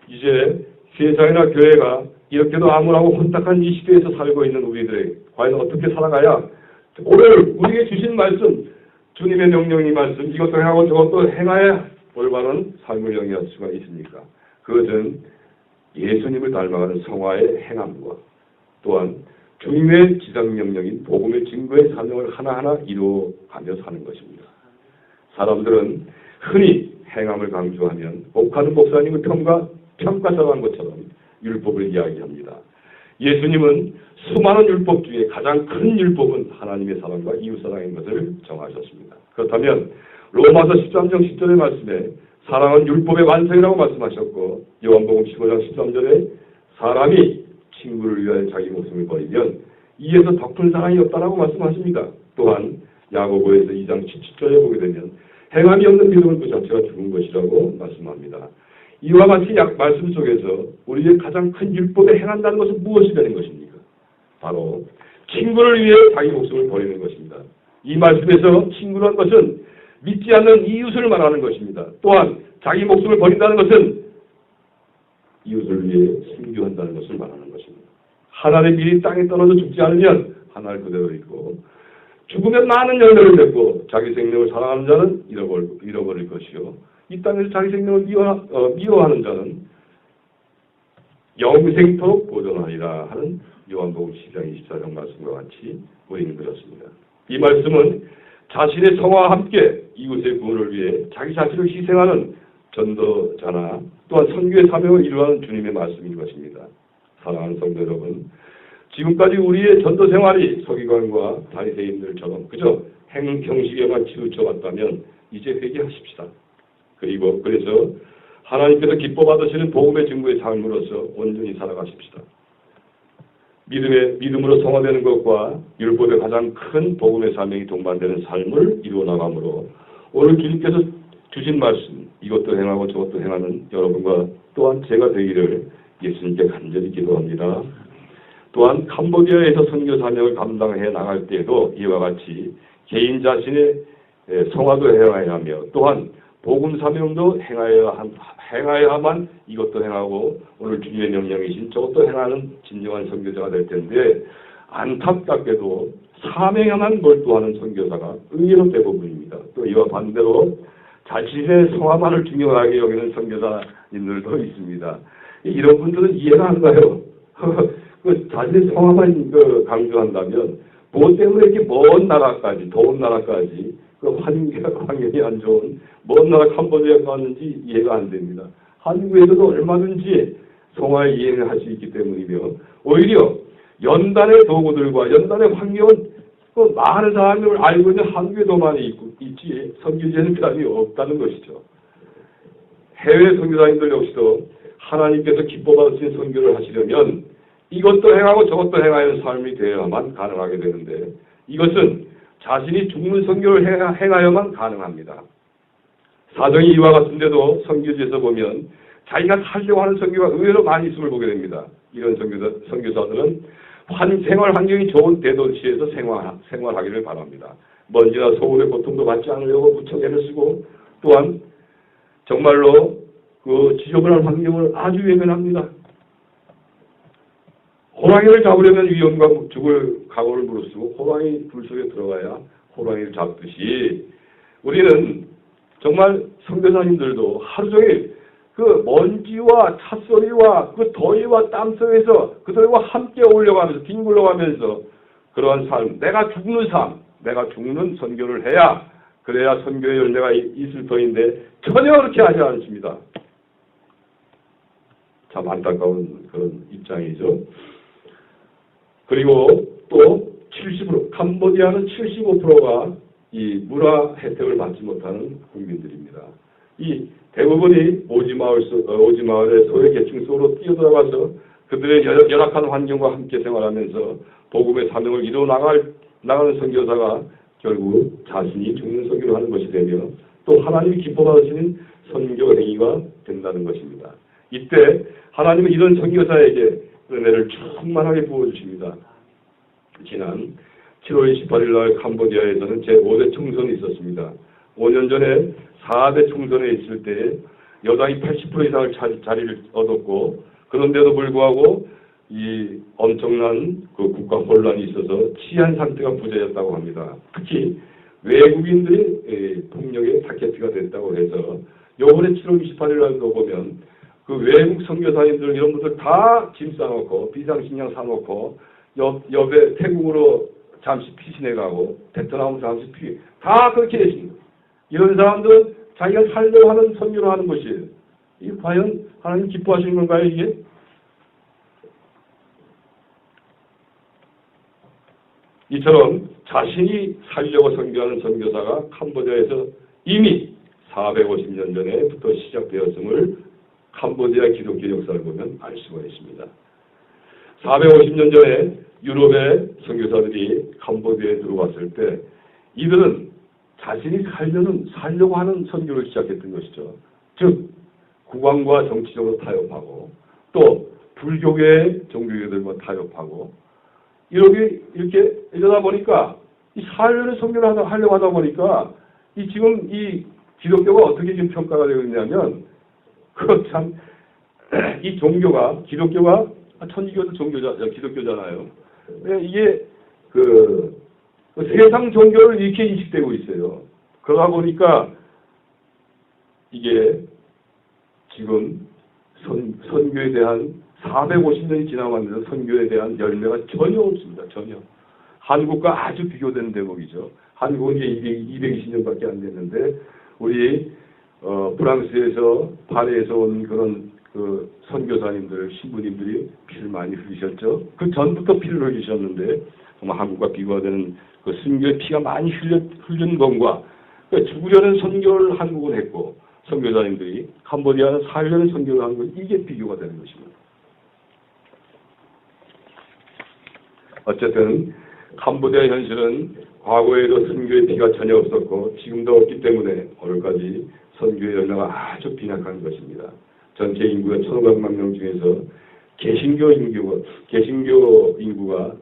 이제 세상이나 교회가 이렇게도 암울하고 혼탁한 이 시대에서 살고 있는 우리들에게 과연 어떻게 살아가야 오늘 우리에게 주신 말씀, 주님의 명령이 말씀, 이것도 행하고 저것도 행하여 올바른 삶을 영위할 수가 있습니까? 그것은 예수님을 닮아가는 성화의 행함과 또한 주님의 지상명령인 복음의 증거의 사명을 하나하나 이루어가며 사는 것입니다. 사람들은 흔히 행함을 강조하면 옥하는 목사님을 평가절하는 것처럼 율법을 이야기합니다. 예수님은 수많은 율법 중에 가장 큰 율법은 하나님의 사랑과 이웃사랑인 것을 정하셨습니다. 그렇다면 로마서 13장 10절의 말씀에 사랑은 율법의 완성이라고 말씀하셨고 요한복음 15장 13절에 사람이 친구를 위하여 자기 목숨을 버리면 이에서 더 큰 사랑이 없다라고 말씀하십니다. 또한 야고보에서 2장 17절에 보게 되면 행함이 없는 믿음은 그 자체가 죽은 것이라고 말씀합니다. 이와 같이 말씀 속에서 우리의 가장 큰 율법에 행한다는 것은 무엇이 되는 것입니까? 바로 친구를 위해 자기 목숨을 버리는 것입니다. 이 말씀에서 친구라는 것은 믿지 않는 이웃을 말하는 것입니다. 또한 자기 목숨을 버린다는 것은 이웃을 위해 순교한다는 것을 말하는 것입니다. 하나의 밀이 땅에 떨어져 죽지 않으면 하나를 그대로 있고 죽으면 많은 열매를 맺고 자기 생명을 사랑하는 자는 잃어버릴 것이요 이 땅에서 자기 생명을 미워하는 자는 영생토록 보존하리라 하는 요한복음 12장 24절 말씀과 같이 우리는 그렇습니다. 이 말씀은 자신의 성화와 함께 이웃의 구원을 위해 자기 자신을 희생하는 전도자나 또한 선교의 사명을 이루하는 주님의 말씀인 것입니다. 사랑하는 성도 여러분, 지금까지 우리의 전도 생활이 서기관과 바리새인들처럼 그저 형식에만 치우쳐 왔다면 이제 회개하십시다. 그래서 하나님께서 기뻐 받으시는 복음의 증거의 삶으로서 온전히 살아가십시다. 믿음으로 성화되는 것과 율법의 가장 큰 복음의 사명이 동반되는 삶을 이루어 나가므로 오늘 주님께서 주신 말씀 이것도 행하고 저것도 행하는 여러분과 또한 제가 되기를 예수님께 간절히 기도합니다. 또한 캄보디아에서 선교 사명을 감당해 나갈 때에도 이와 같이 개인 자신의 성화도 행해야 하며 또한 복음 사명도 행하여야만 이것도 행하고 오늘 주님의 명령이신 저것도 행하는 진정한 선교사가 될 텐데 안타깝게도 사명에만 몰두하는 선교사가 의외로 대부분입니다. 또 이와 반대로 자신의 성화만을 중요하게 여기는 선교사님들도 있습니다. 이런 분들은 이해가 안 가요. 자신의 성화만 강조한다면 무엇 때문에 이렇게 먼 나라까지 더운 나라까지 환경이 안 좋은 먼 나라 캄보디아에 갔는지 이해가 안 됩니다. 한국에서도 얼마든지 성화에 이행을 할 수 있기 때문이며 오히려 연단의 도구들과 연단의 환경은 많은 사람을 알고 있는 한국에도 많이 있지 선교지에는 사람이 없다는 것이죠. 해외 선교사님들 역시도 하나님께서 기뻐 받으신 선교를 하시려면 이것도 행하고 저것도 행하는 삶이 되어야만 가능하게 되는데 이것은 자신이 죽는 선교를 행하여만 가능합니다. 사정이 이와 같은데도 선교지에서 보면 자기가 살려고 하는 선교가 의외로 많이 있음을 보게 됩니다. 이런 선교사들은 생활 환경이 좋은 대도시에서 생활하기를 바랍니다. 먼지나 소음의 고통도 받지 않으려고 무척 애를 쓰고 또한 정말로 그 지저분한 환경을 아주 외면합니다. 호랑이를 잡으려면 위험과 죽을 각오를 무릅쓰고 호랑이 불 속에 들어가야 호랑이를 잡듯이 우리는 정말 선교사님들도 하루 종일 그 먼지와 찻소리와 그 더위와 땀 속에서 그들과 함께 어울려가면서 뒹굴러가면서 그러한 삶, 내가 죽는 삶, 내가 죽는 선교를 해야 그래야 선교의 열매가 있을 터인데 전혀 그렇게 하지 않습니다. 참 안타까운 그런 입장이죠. 그리고 또 70% 캄보디아는 75%가 이 문화 혜택을 받지 못하는 국민들입니다. 이 대부분이 오지마을의 소외계층 속으로 뛰어들어가서 그들의 열악한 환경과 함께 생활하면서 복음의 사명을 이루어 나가는 선교사가 결국 자신이 죽는 선교를 하는 것이 되며 또 하나님이 기뻐 받으시는 선교 행위가 된다는 것입니다. 이때 하나님은 이런 선교사에게 은혜를 충만하게 부어주십니다. 지난 7월 28일 날 캄보디아에서는 제5대 총선이 있었습니다. 5년 전에 4대 총선에 있을 때 여당이 80% 이상을 자리를 얻었고 그런데도 불구하고 이 엄청난 그 국가 혼란이 있어서 치안 상태가 부재였다고 합니다. 특히 외국인들이 폭력의 타겟트가 됐다고 해서 요번에 7월 28일 날도 보면 그 외국 선교사님들 이런 분들 다 짐 싸놓고 비상식량 사놓고 옆에 태국으로 잠시 피신해 가고 베트남으로 잠시 다 그렇게 계십니다. 이런 사람들은 자기가 살려고 하는 선교를 하는 것이에요. 이 과연 하나님 기뻐하시는 건가요, 이게? 이처럼 자신이 살려고 선교하는 선교사가 캄보디아에서 이미 450년 전에부터 시작되었음을 캄보디아 기독교 역사를 보면 알 수가 있습니다. 450년 전에 유럽의 선교사들이 캄보디아에 들어왔을 때 이들은 자신이 살려고 하는 선교를 시작했던 것이죠. 즉 국왕과 정치적으로 타협하고 또 불교계의 종교계들과 타협하고 이렇게 이러다 보니까 이 살려는 선교를 하려고 하다 보니까 지금 이 기독교가 어떻게 지금 평가가 되고 있냐면 그 참 이 종교가 기독교가 천주교도 기독교잖아요. 이게 그 세상 종교를 이렇게 인식되고 있어요. 그러다 보니까 이게 지금 선교에 대한 450년이 지나왔는데 선교에 대한 열매가 전혀 없습니다. 전혀. 한국과 아주 비교되는 대목이죠. 한국은 이제 220년밖에 안 됐는데 우리 프랑스에서 파리에서 온 그런 그 선교사님들, 신부님들이 피를 많이 흘리셨죠. 그 전부터 피를 흘리셨는데 정말 한국과 비교가 되는 그 선교의 피가 많이 흘린 것과 죽으려는 선교를 한국은 했고 선교사님들이 캄보디아는 살려는 선교를 한 것, 이게 비교가 되는 것입니다. 어쨌든 캄보디아 현실은 과거에도 선교의 피가 전혀 없었고 지금도 없기 때문에 오늘까지 선교의 열매가 아주 빈약한 것입니다. 전체 인구의 1,500만 명 중에서 개신교 인구가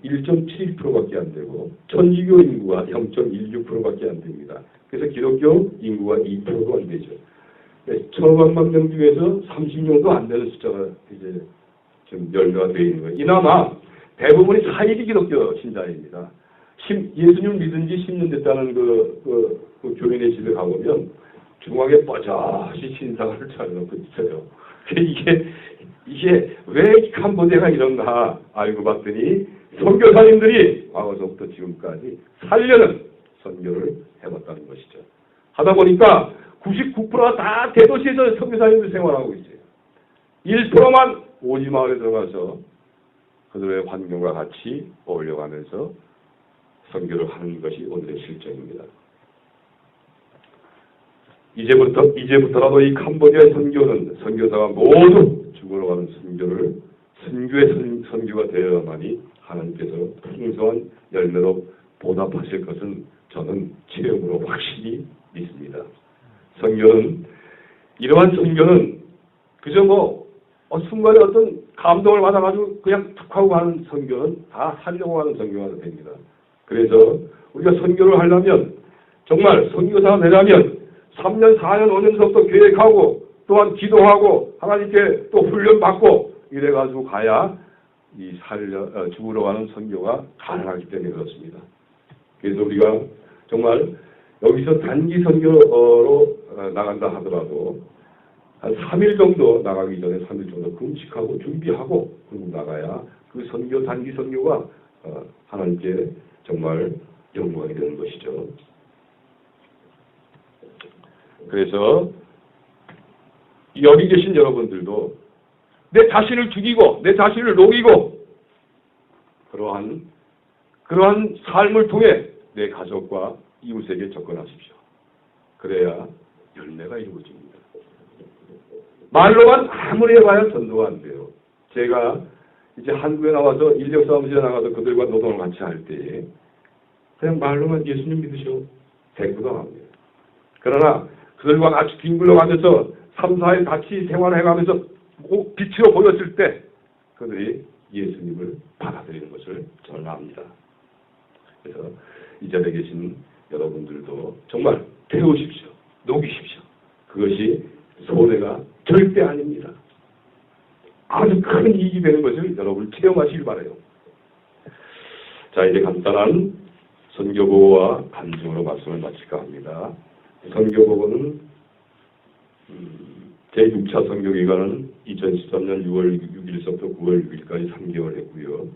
1.71%밖에 안 되고 천주교 인구가 0.16%밖에 안 됩니다. 그래서 기독교 인구가 2%도 안 되죠. 1,500만 명 중에서 30명도 안 되는 숫자가 이제 지금 열매가 되어 있는 거예요. 이나마 대부분이 사이비 기독교 신자입니다. 예수님을 믿은 지 10년 됐다는 그 교인의 집에 가보면 중앙에 뻐젓이 신상을 차려놓고 있어요. 이게 왜 캄보디아가 이런가 알고 봤더니 선교사님들이 과거서부터 지금까지 살려는 선교를 해봤다는 것이죠. 하다 보니까 99%가 다 대도시에서 선교사님들 생활하고 있어요. 1%만 오지 마을에 들어가서 그들의 환경과 같이 어울려가면서 선교를 하는 것이 오늘의 실정입니다. 이제부터라도 이 캄보디아 선교는 선교사가 모두 죽어가는 선교의 선교가 되어야만이 하나님께서 풍성한 열매로 보답하실 것은 저는 체험으로 확실히 믿습니다. 이러한 선교는 그저 순간에 어떤 감동을 받아가지고 그냥 툭 하고 가는 선교는 다 살려고 하는 선교가 됩니다. 그래서 우리가 선교를 하려면 정말 선교사가 되려면 3년, 4년, 5년서부터 계획하고 또한 기도하고 하나님께 또 훈련받고 이래가지고 가야 이 죽으러 가는 선교가 가능하기 때문에 그렇습니다. 그래서 우리가 정말 여기서 단기 선교로 나간다 하더라도 한 3일 정도 나가기 전에 3일 정도 금식하고 준비하고 그러고 나가야 그 단기 선교가 하나님께 정말 영광이 되는 것이죠. 그래서 여기 계신 여러분들도 내 자신을 죽이고 내 자신을 녹이고 그러한 삶을 통해 내 가족과 이웃에게 접근하십시오. 그래야 열매가 이루어집니다. 말로만 아무리 해봐야 전도가 안 돼요. 제가 이제 한국에 나와서 인력사무실에 나가서 그들과 노동을 같이 할 때에 그냥 말로만 예수님 믿으시오. 대꾸가 나옵니다. 그러나 그들과 같이 뒹굴러가면서 3, 4일 같이 생활해가면서 빛으로 보였을 때 그들이 예수님을 받아들이는 것을 저는 압니다. 그래서 이 자리에 계신 여러분들도 정말 태우십시오. 녹이십시오. 그것이 손해가 절대 아닙니다. 아주 큰 이익이 되는 것을 여러분 체험하시길 바라요. 자, 이제 간단한 선교보고와 간증으로 말씀을 마칠까 합니다. 선교보고는 제6차 선교기간은 2013년 6월 6일서부터 9월 6일까지 3개월 했고요.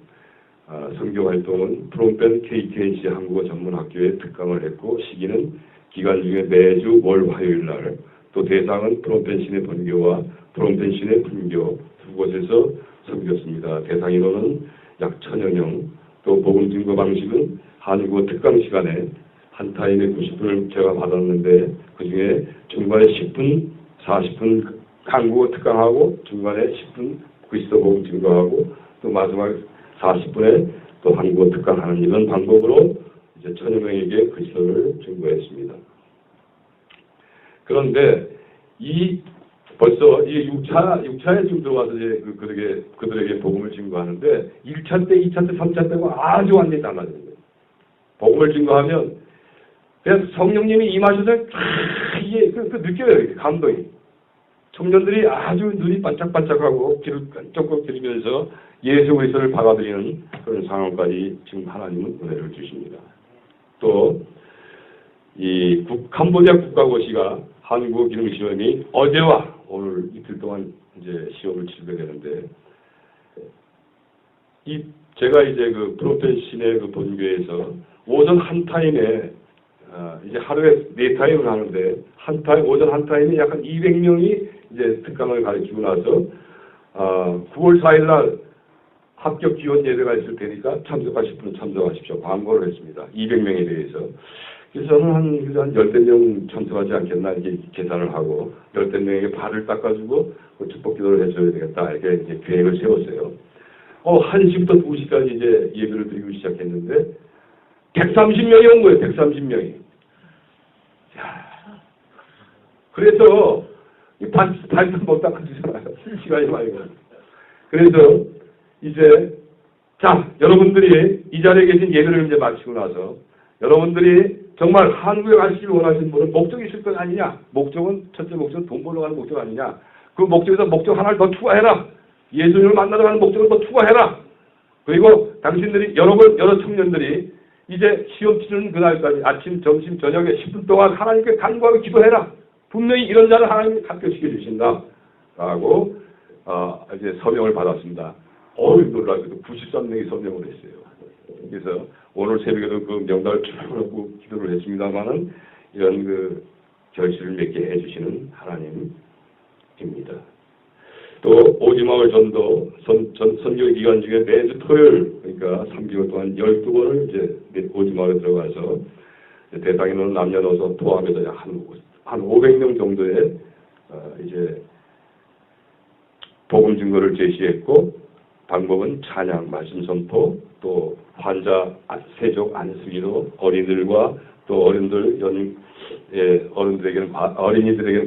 선교활동은 프롬펜 KTNC 한국어 전문학교에 특강을 했고 시기는 기간 중에 매주 월 화요일 날 또 대상은 프롬펜 시내 본교와 프롬펜 시내 분교 두 곳에서 섬겼습니다. 대상 인원은 약 1000여 명, 또 복음 증거 방식은 한국어 특강 시간에 한 타임에 90분을 제가 받았는데 그중에 중간에 10분, 40분 한국어 특강하고 중간에 10분 그리스도 복음 증거하고 또 마지막 40분에 또 한국어 특강하는 이런 방법으로 이제 1000여 명에게 그리스도를 증거했습니다. 그런데 벌써 이 6차에 지금 들어와서 이제 그들에게 복음을 증거하는데 1차 때, 2차 때, 3차 때가 아주 완전히 달라지는 거예요. 복음을 증거하면 그냥 성령님이 임하셔서 이게 느껴요, 감동이. 청년들이 아주 눈이 반짝반짝하고 귀를 쩍쩍 들이면서 예수 그리스도를 받아들이는 그런 상황까지 지금 하나님은 은혜를 주십니다. 또 이 캄보디아 국가고시가 한국 기능 시험이 어제와 오늘 이틀 동안 이제 시험을 치르게 되는데, 제가 이제 그 프로텐 시내 그 본교에서 오전 한 타임에 이제 하루에 4타임을 하는데 오전 한 타임에 약 한 200명이 이제 특강을 가르치고 나서 9월 4일 날 합격 지원 예배가 있을 테니까 참석하실 분은 참석하십시오. 광고를 했습니다. 200명에 대해서. 그래서 저는 한 10대 명 참석하지 않겠나 이렇게 계산을 하고 10대 명에게 발을 닦아주고 축복 기도를 해줘야 되겠다 이렇게 이제 계획을 세웠어요. 1시부터 2시까지 이제 예배를 드리고 시작했는데 130명이 온 거예요. 130명이. 그래서 발도 못 닦아주잖아요. 시간이 많이 가요. 그래서 이제 여러분들이 이 자리에 계신 예배를 이제 마치고 나서 여러분들이 정말 한국에 가시길 원하시는 분은 목적이 있을 것 아니냐? 첫째 목적은 돈 벌러 가는 목적 아니냐? 그 목적에서 목적 하나를 더 추가해라. 예수님을 만나러 가는 목적을 더 추가해라. 그리고 당신들이 여러 청년들이 이제 시험 치르는 그날까지 아침, 점심, 저녁에 10분 동안 하나님께 간구하고 기도해라. 분명히 이런 자를 하나님이 합격시켜 주신다. 라고 이제 서명을 받았습니다. 놀라게도 93명이 서명을 했어요. 그래서 오늘 새벽에도 그 명단을 쭉 하고 기도를 했습니다만은 이런 그 결실을 맺게 해주시는 하나님입니다. 또 오지마을 전도 선교 기간 중에 매주 토요일 그러니까 3개월 동안 12번을 이제 오지마을에 들어가서 대상에는 남녀노소 포함해서 한 500명 정도의 이제 복음 증거를 제시했고 방법은 찬양, 말씀 선포, 또 환자 세족 안수기도 어린이들과 또 어린이들에게는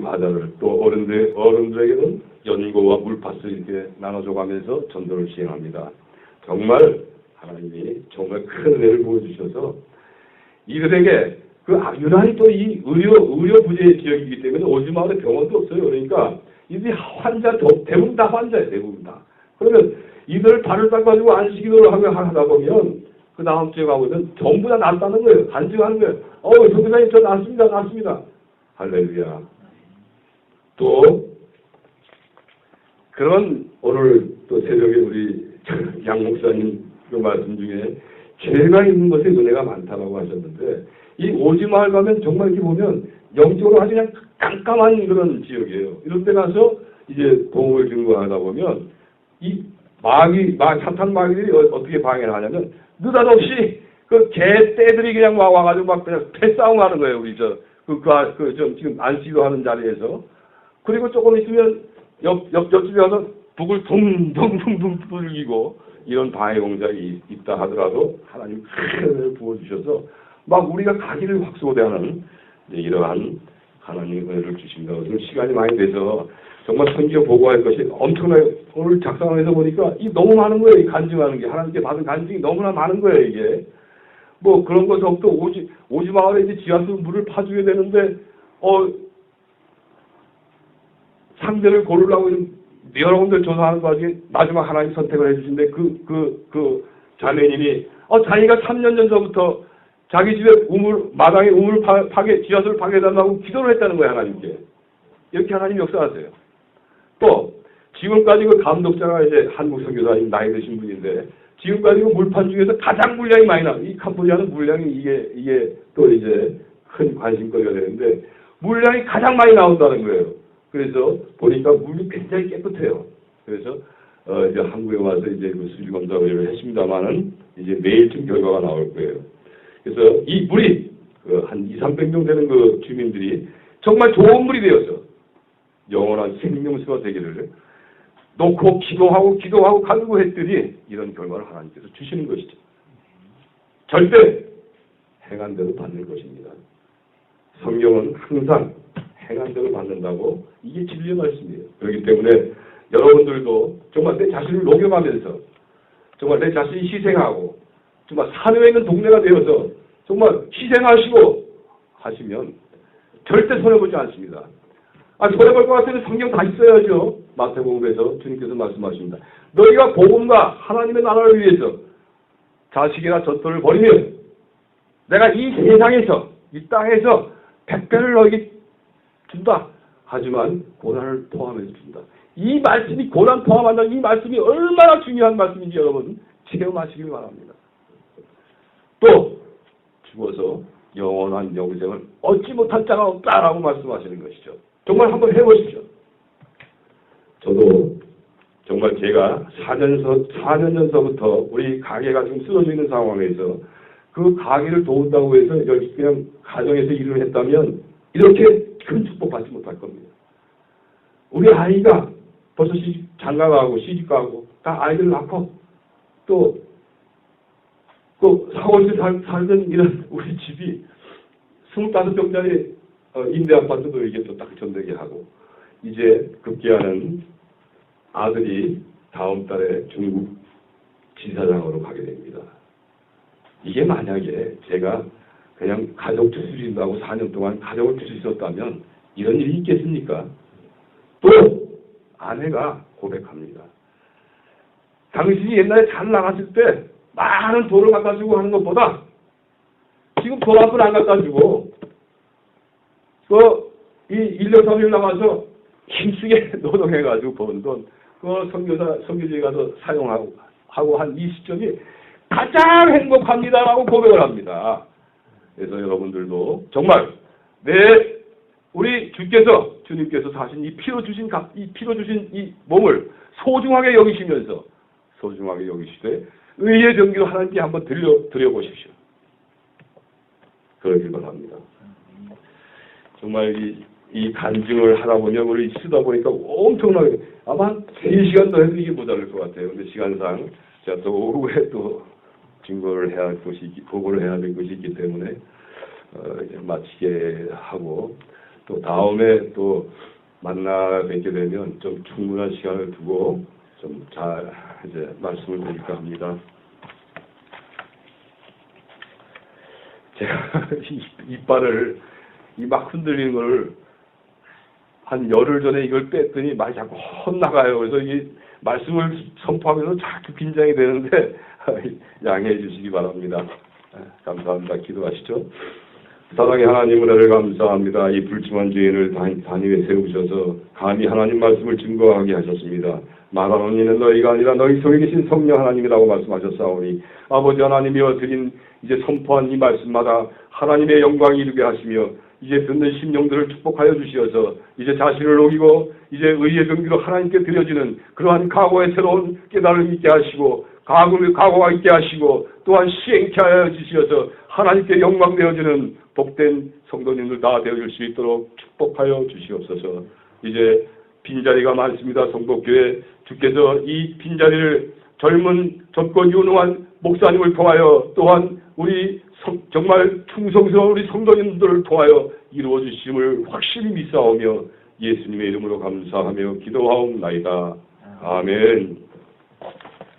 과자를 또 어른들에게는 연고와 물파스를 이렇게 나눠줘가면서 전도를 시행합니다. 정말 하나님이 정말 큰 은혜를 보여주셔서 이들에게 유난히 또 이 의료 부재 지역이기 때문에 오지마을에 병원도 없어요. 그러니까 이들이 대부분 다 환자예요. 대부분 다. 그러면 이들 발을 닦아주고 안식기도를 하다 보면 그 다음 주에 가보면 전부 다 낫다는 거예요. 간증하는 거예요. 선교사님 저 낫습니다. 할렐루야. 또 그런 오늘 또 새벽에 우리 양 목사님 그 말씀 중에 죄가 있는 것에 은혜가 많다고 하셨는데 이 오지마을 가면 정말 이렇게 보면 영적으로 아주 그냥 깜깜한 그런 지역이에요. 이런 데 가서 이제 복음을 증거하다 보면 이 사탄 마귀들이 어떻게 방해를 하냐면 느닷없이 그 개떼들이 그냥 와가지고 막 그냥 패싸움 하는 거예요. 우리 지금 안식도 하는 자리에서. 그리고 조금 있으면 옆집에 가서 북을 둥둥둥둥 불기고 이런 방해 공작이 있다 하더라도 하나님 큰 은혜를 부어주셔서 막 우리가 가기를 확소대하는 이러한 하나님의 은혜를 주십니다. 오늘 시간이 많이 돼서 정말 선교 보고할 것이 엄청나게 오늘 작성하면서 보니까 너무 많은 거예요. 이 간증하는 게 하나님께 받은 간증이 너무나 많은 거예요. 이게 뭐 그런 것 없도 오지마을에 이제 지하수 물을 파주게 되는데 상대를 고르려고 여러 군데를 조사하는 과정에 마지막 하나님 선택을 해주신데 그 자매님이 자기가 3년 전부터 자기 집에 마당에 지하수를 파괴해달라고 기도를 했다는 거예요. 하나님께. 이렇게 하나님 역사하세요. 또 지금까지 그 감독자가 이제 한국 선교사님 나이 드신 분인데 지금까지 그 물판 중에서 가장 물량이 많이 나와요. 이 캄보디아는 물량이 이게 또 이제 큰 관심거리가 되는데 물량이 가장 많이 나온다는 거예요. 그래서 보니까 물이 굉장히 깨끗해요. 그래서 이제 한국에 와서 이제 그 수질 검사를 했습니다만은 이제 내일쯤 결과가 나올 거예요. 그래서 이 물이 한 200~300명 되는 그 주민들이 정말 좋은 물이 되어서 영원한 생명수가 되기를 놓고 기도하고 간구했더니 이런 결과를 하나님께서 주시는 것이죠. 절대 행한 대로 받는 것입니다. 성경은 항상 행한 대로 받는다고 이게 진리의 말씀이에요. 그렇기 때문에 여러분들도 정말 내 자신을 녹여가면서 정말 내 자신이 희생하고 정말 산에 있는 동네가 되어서 정말 희생하시고 하시면 절대 손해보지 않습니다. 손해볼 것 같으면 성경 다 있어야죠. 마태복음에서 주님께서 말씀하십니다. 너희가 복음과 하나님의 나라를 위해서 자식이나 젖소를 버리면 내가 이 세상에서 이 땅에서 100배를 너에게 준다. 하지만 고난을 포함해서 준다. 이 말씀이 고난 포함한다는 이 말씀이 얼마나 중요한 말씀인지 여러분 체험하시길 바랍니다. 또 죽어서 영원한 영생을 얻지 못할 자가 없다라고 말씀하시는 것이죠. 정말 한번 해보십시오. 저도 정말 제가 4년 전서부터 우리 가게가 지금 쓰러져 있는 상황에서 그 가게를 도운다고 해서 여기 그냥 가정에서 일을 했다면 이렇게 큰 축복 받지 못할 겁니다. 우리 아이가 벌써 장가가고 시집가고 다 아이들 낳고 또 사월에 살던 이런 우리 집이 25평짜리 임대 아파트도 이게 또 딱 전되게 하고 이제 급기야는 아들이 다음 달에 중국 지사장으로 가게 됩니다. 이게 만약에 제가 그냥 가족 추스린다고 4년 동안 가족을 추스렸다면 이런 일이 있겠습니까? 또 아내가 고백합니다. 당신이 옛날에 잘 나갔을 때 많은 돈을 갖다 주고 하는 것보다 지금 돈 한 푼 안 갖다 주고 이 1년 3일 나가서 힘쓰게 노동해가지고 번 돈 선교지에 가서 사용하고 한 이 시점이 가장 행복합니다라고 고백을 합니다. 그래서 여러분들도 정말 우리 주님께서 사신 이 피로 주신 이 몸을 소중하게 여기시면서 소중하게 여기시되 의의 병기로 하나님께 한번 드려보십시오. 그러길 바랍니다. 정말 이 간증을 하다 보면 우리 쓰다 보니까 엄청나게 아마 3시간 더 해도 이게 모자랄 것 같아요. 근데 시간상 제가 또 오후에 또 보고를 해야 될 것이 있기 때문에 이제 마치게 하고 또 다음에 또 만나 뵙게 되면 좀 충분한 시간을 두고 좀 잘 이제 말씀을 드릴까 합니다. 제가 이빨을 막 흔들리는 걸 한 열흘 전에 이걸 뺐더니 말이 자꾸 헛나가요. 그래서 이 말씀을 선포하면서 자꾸 긴장이 되는데 양해해 주시기 바랍니다. 감사합니다. 기도하시죠. 사랑의 하나님 은혜를 감사합니다. 이 불충한 죄인을 단위에 세우셔서 감히 하나님 말씀을 증거하게 하셨습니다. 말하는 이는 너희가 아니라 너희 속에 계신 성령 하나님이라고 말씀하셨사오니 아버지 하나님이여 드린 이제 선포한 이 말씀마다 하나님의 영광이 이루게 하시며 이제 듣는 심령들을 축복하여 주시어서 이제 자신을 녹이고 이제 의의 병기로 하나님께 드려지는 그러한 각오의 새로운 깨달음이 있게 하시고 각오가 있게 하시고 또한 시행케 하여 주시어서 하나님께 영광 되어지는 복된 성도님들 다 되어줄 수 있도록 축복하여 주시옵소서. 이제 빈자리가 많습니다. 성복교회 주께서 이 빈자리를 젊은 젊고 유능한 목사님을 통하여 또한 우리 정말 충성스러운 우리 성도님들을 통하여 이루어 주심을 확실히 믿사오며 예수님의 이름으로 감사하며 기도하옵나이다. 아멘.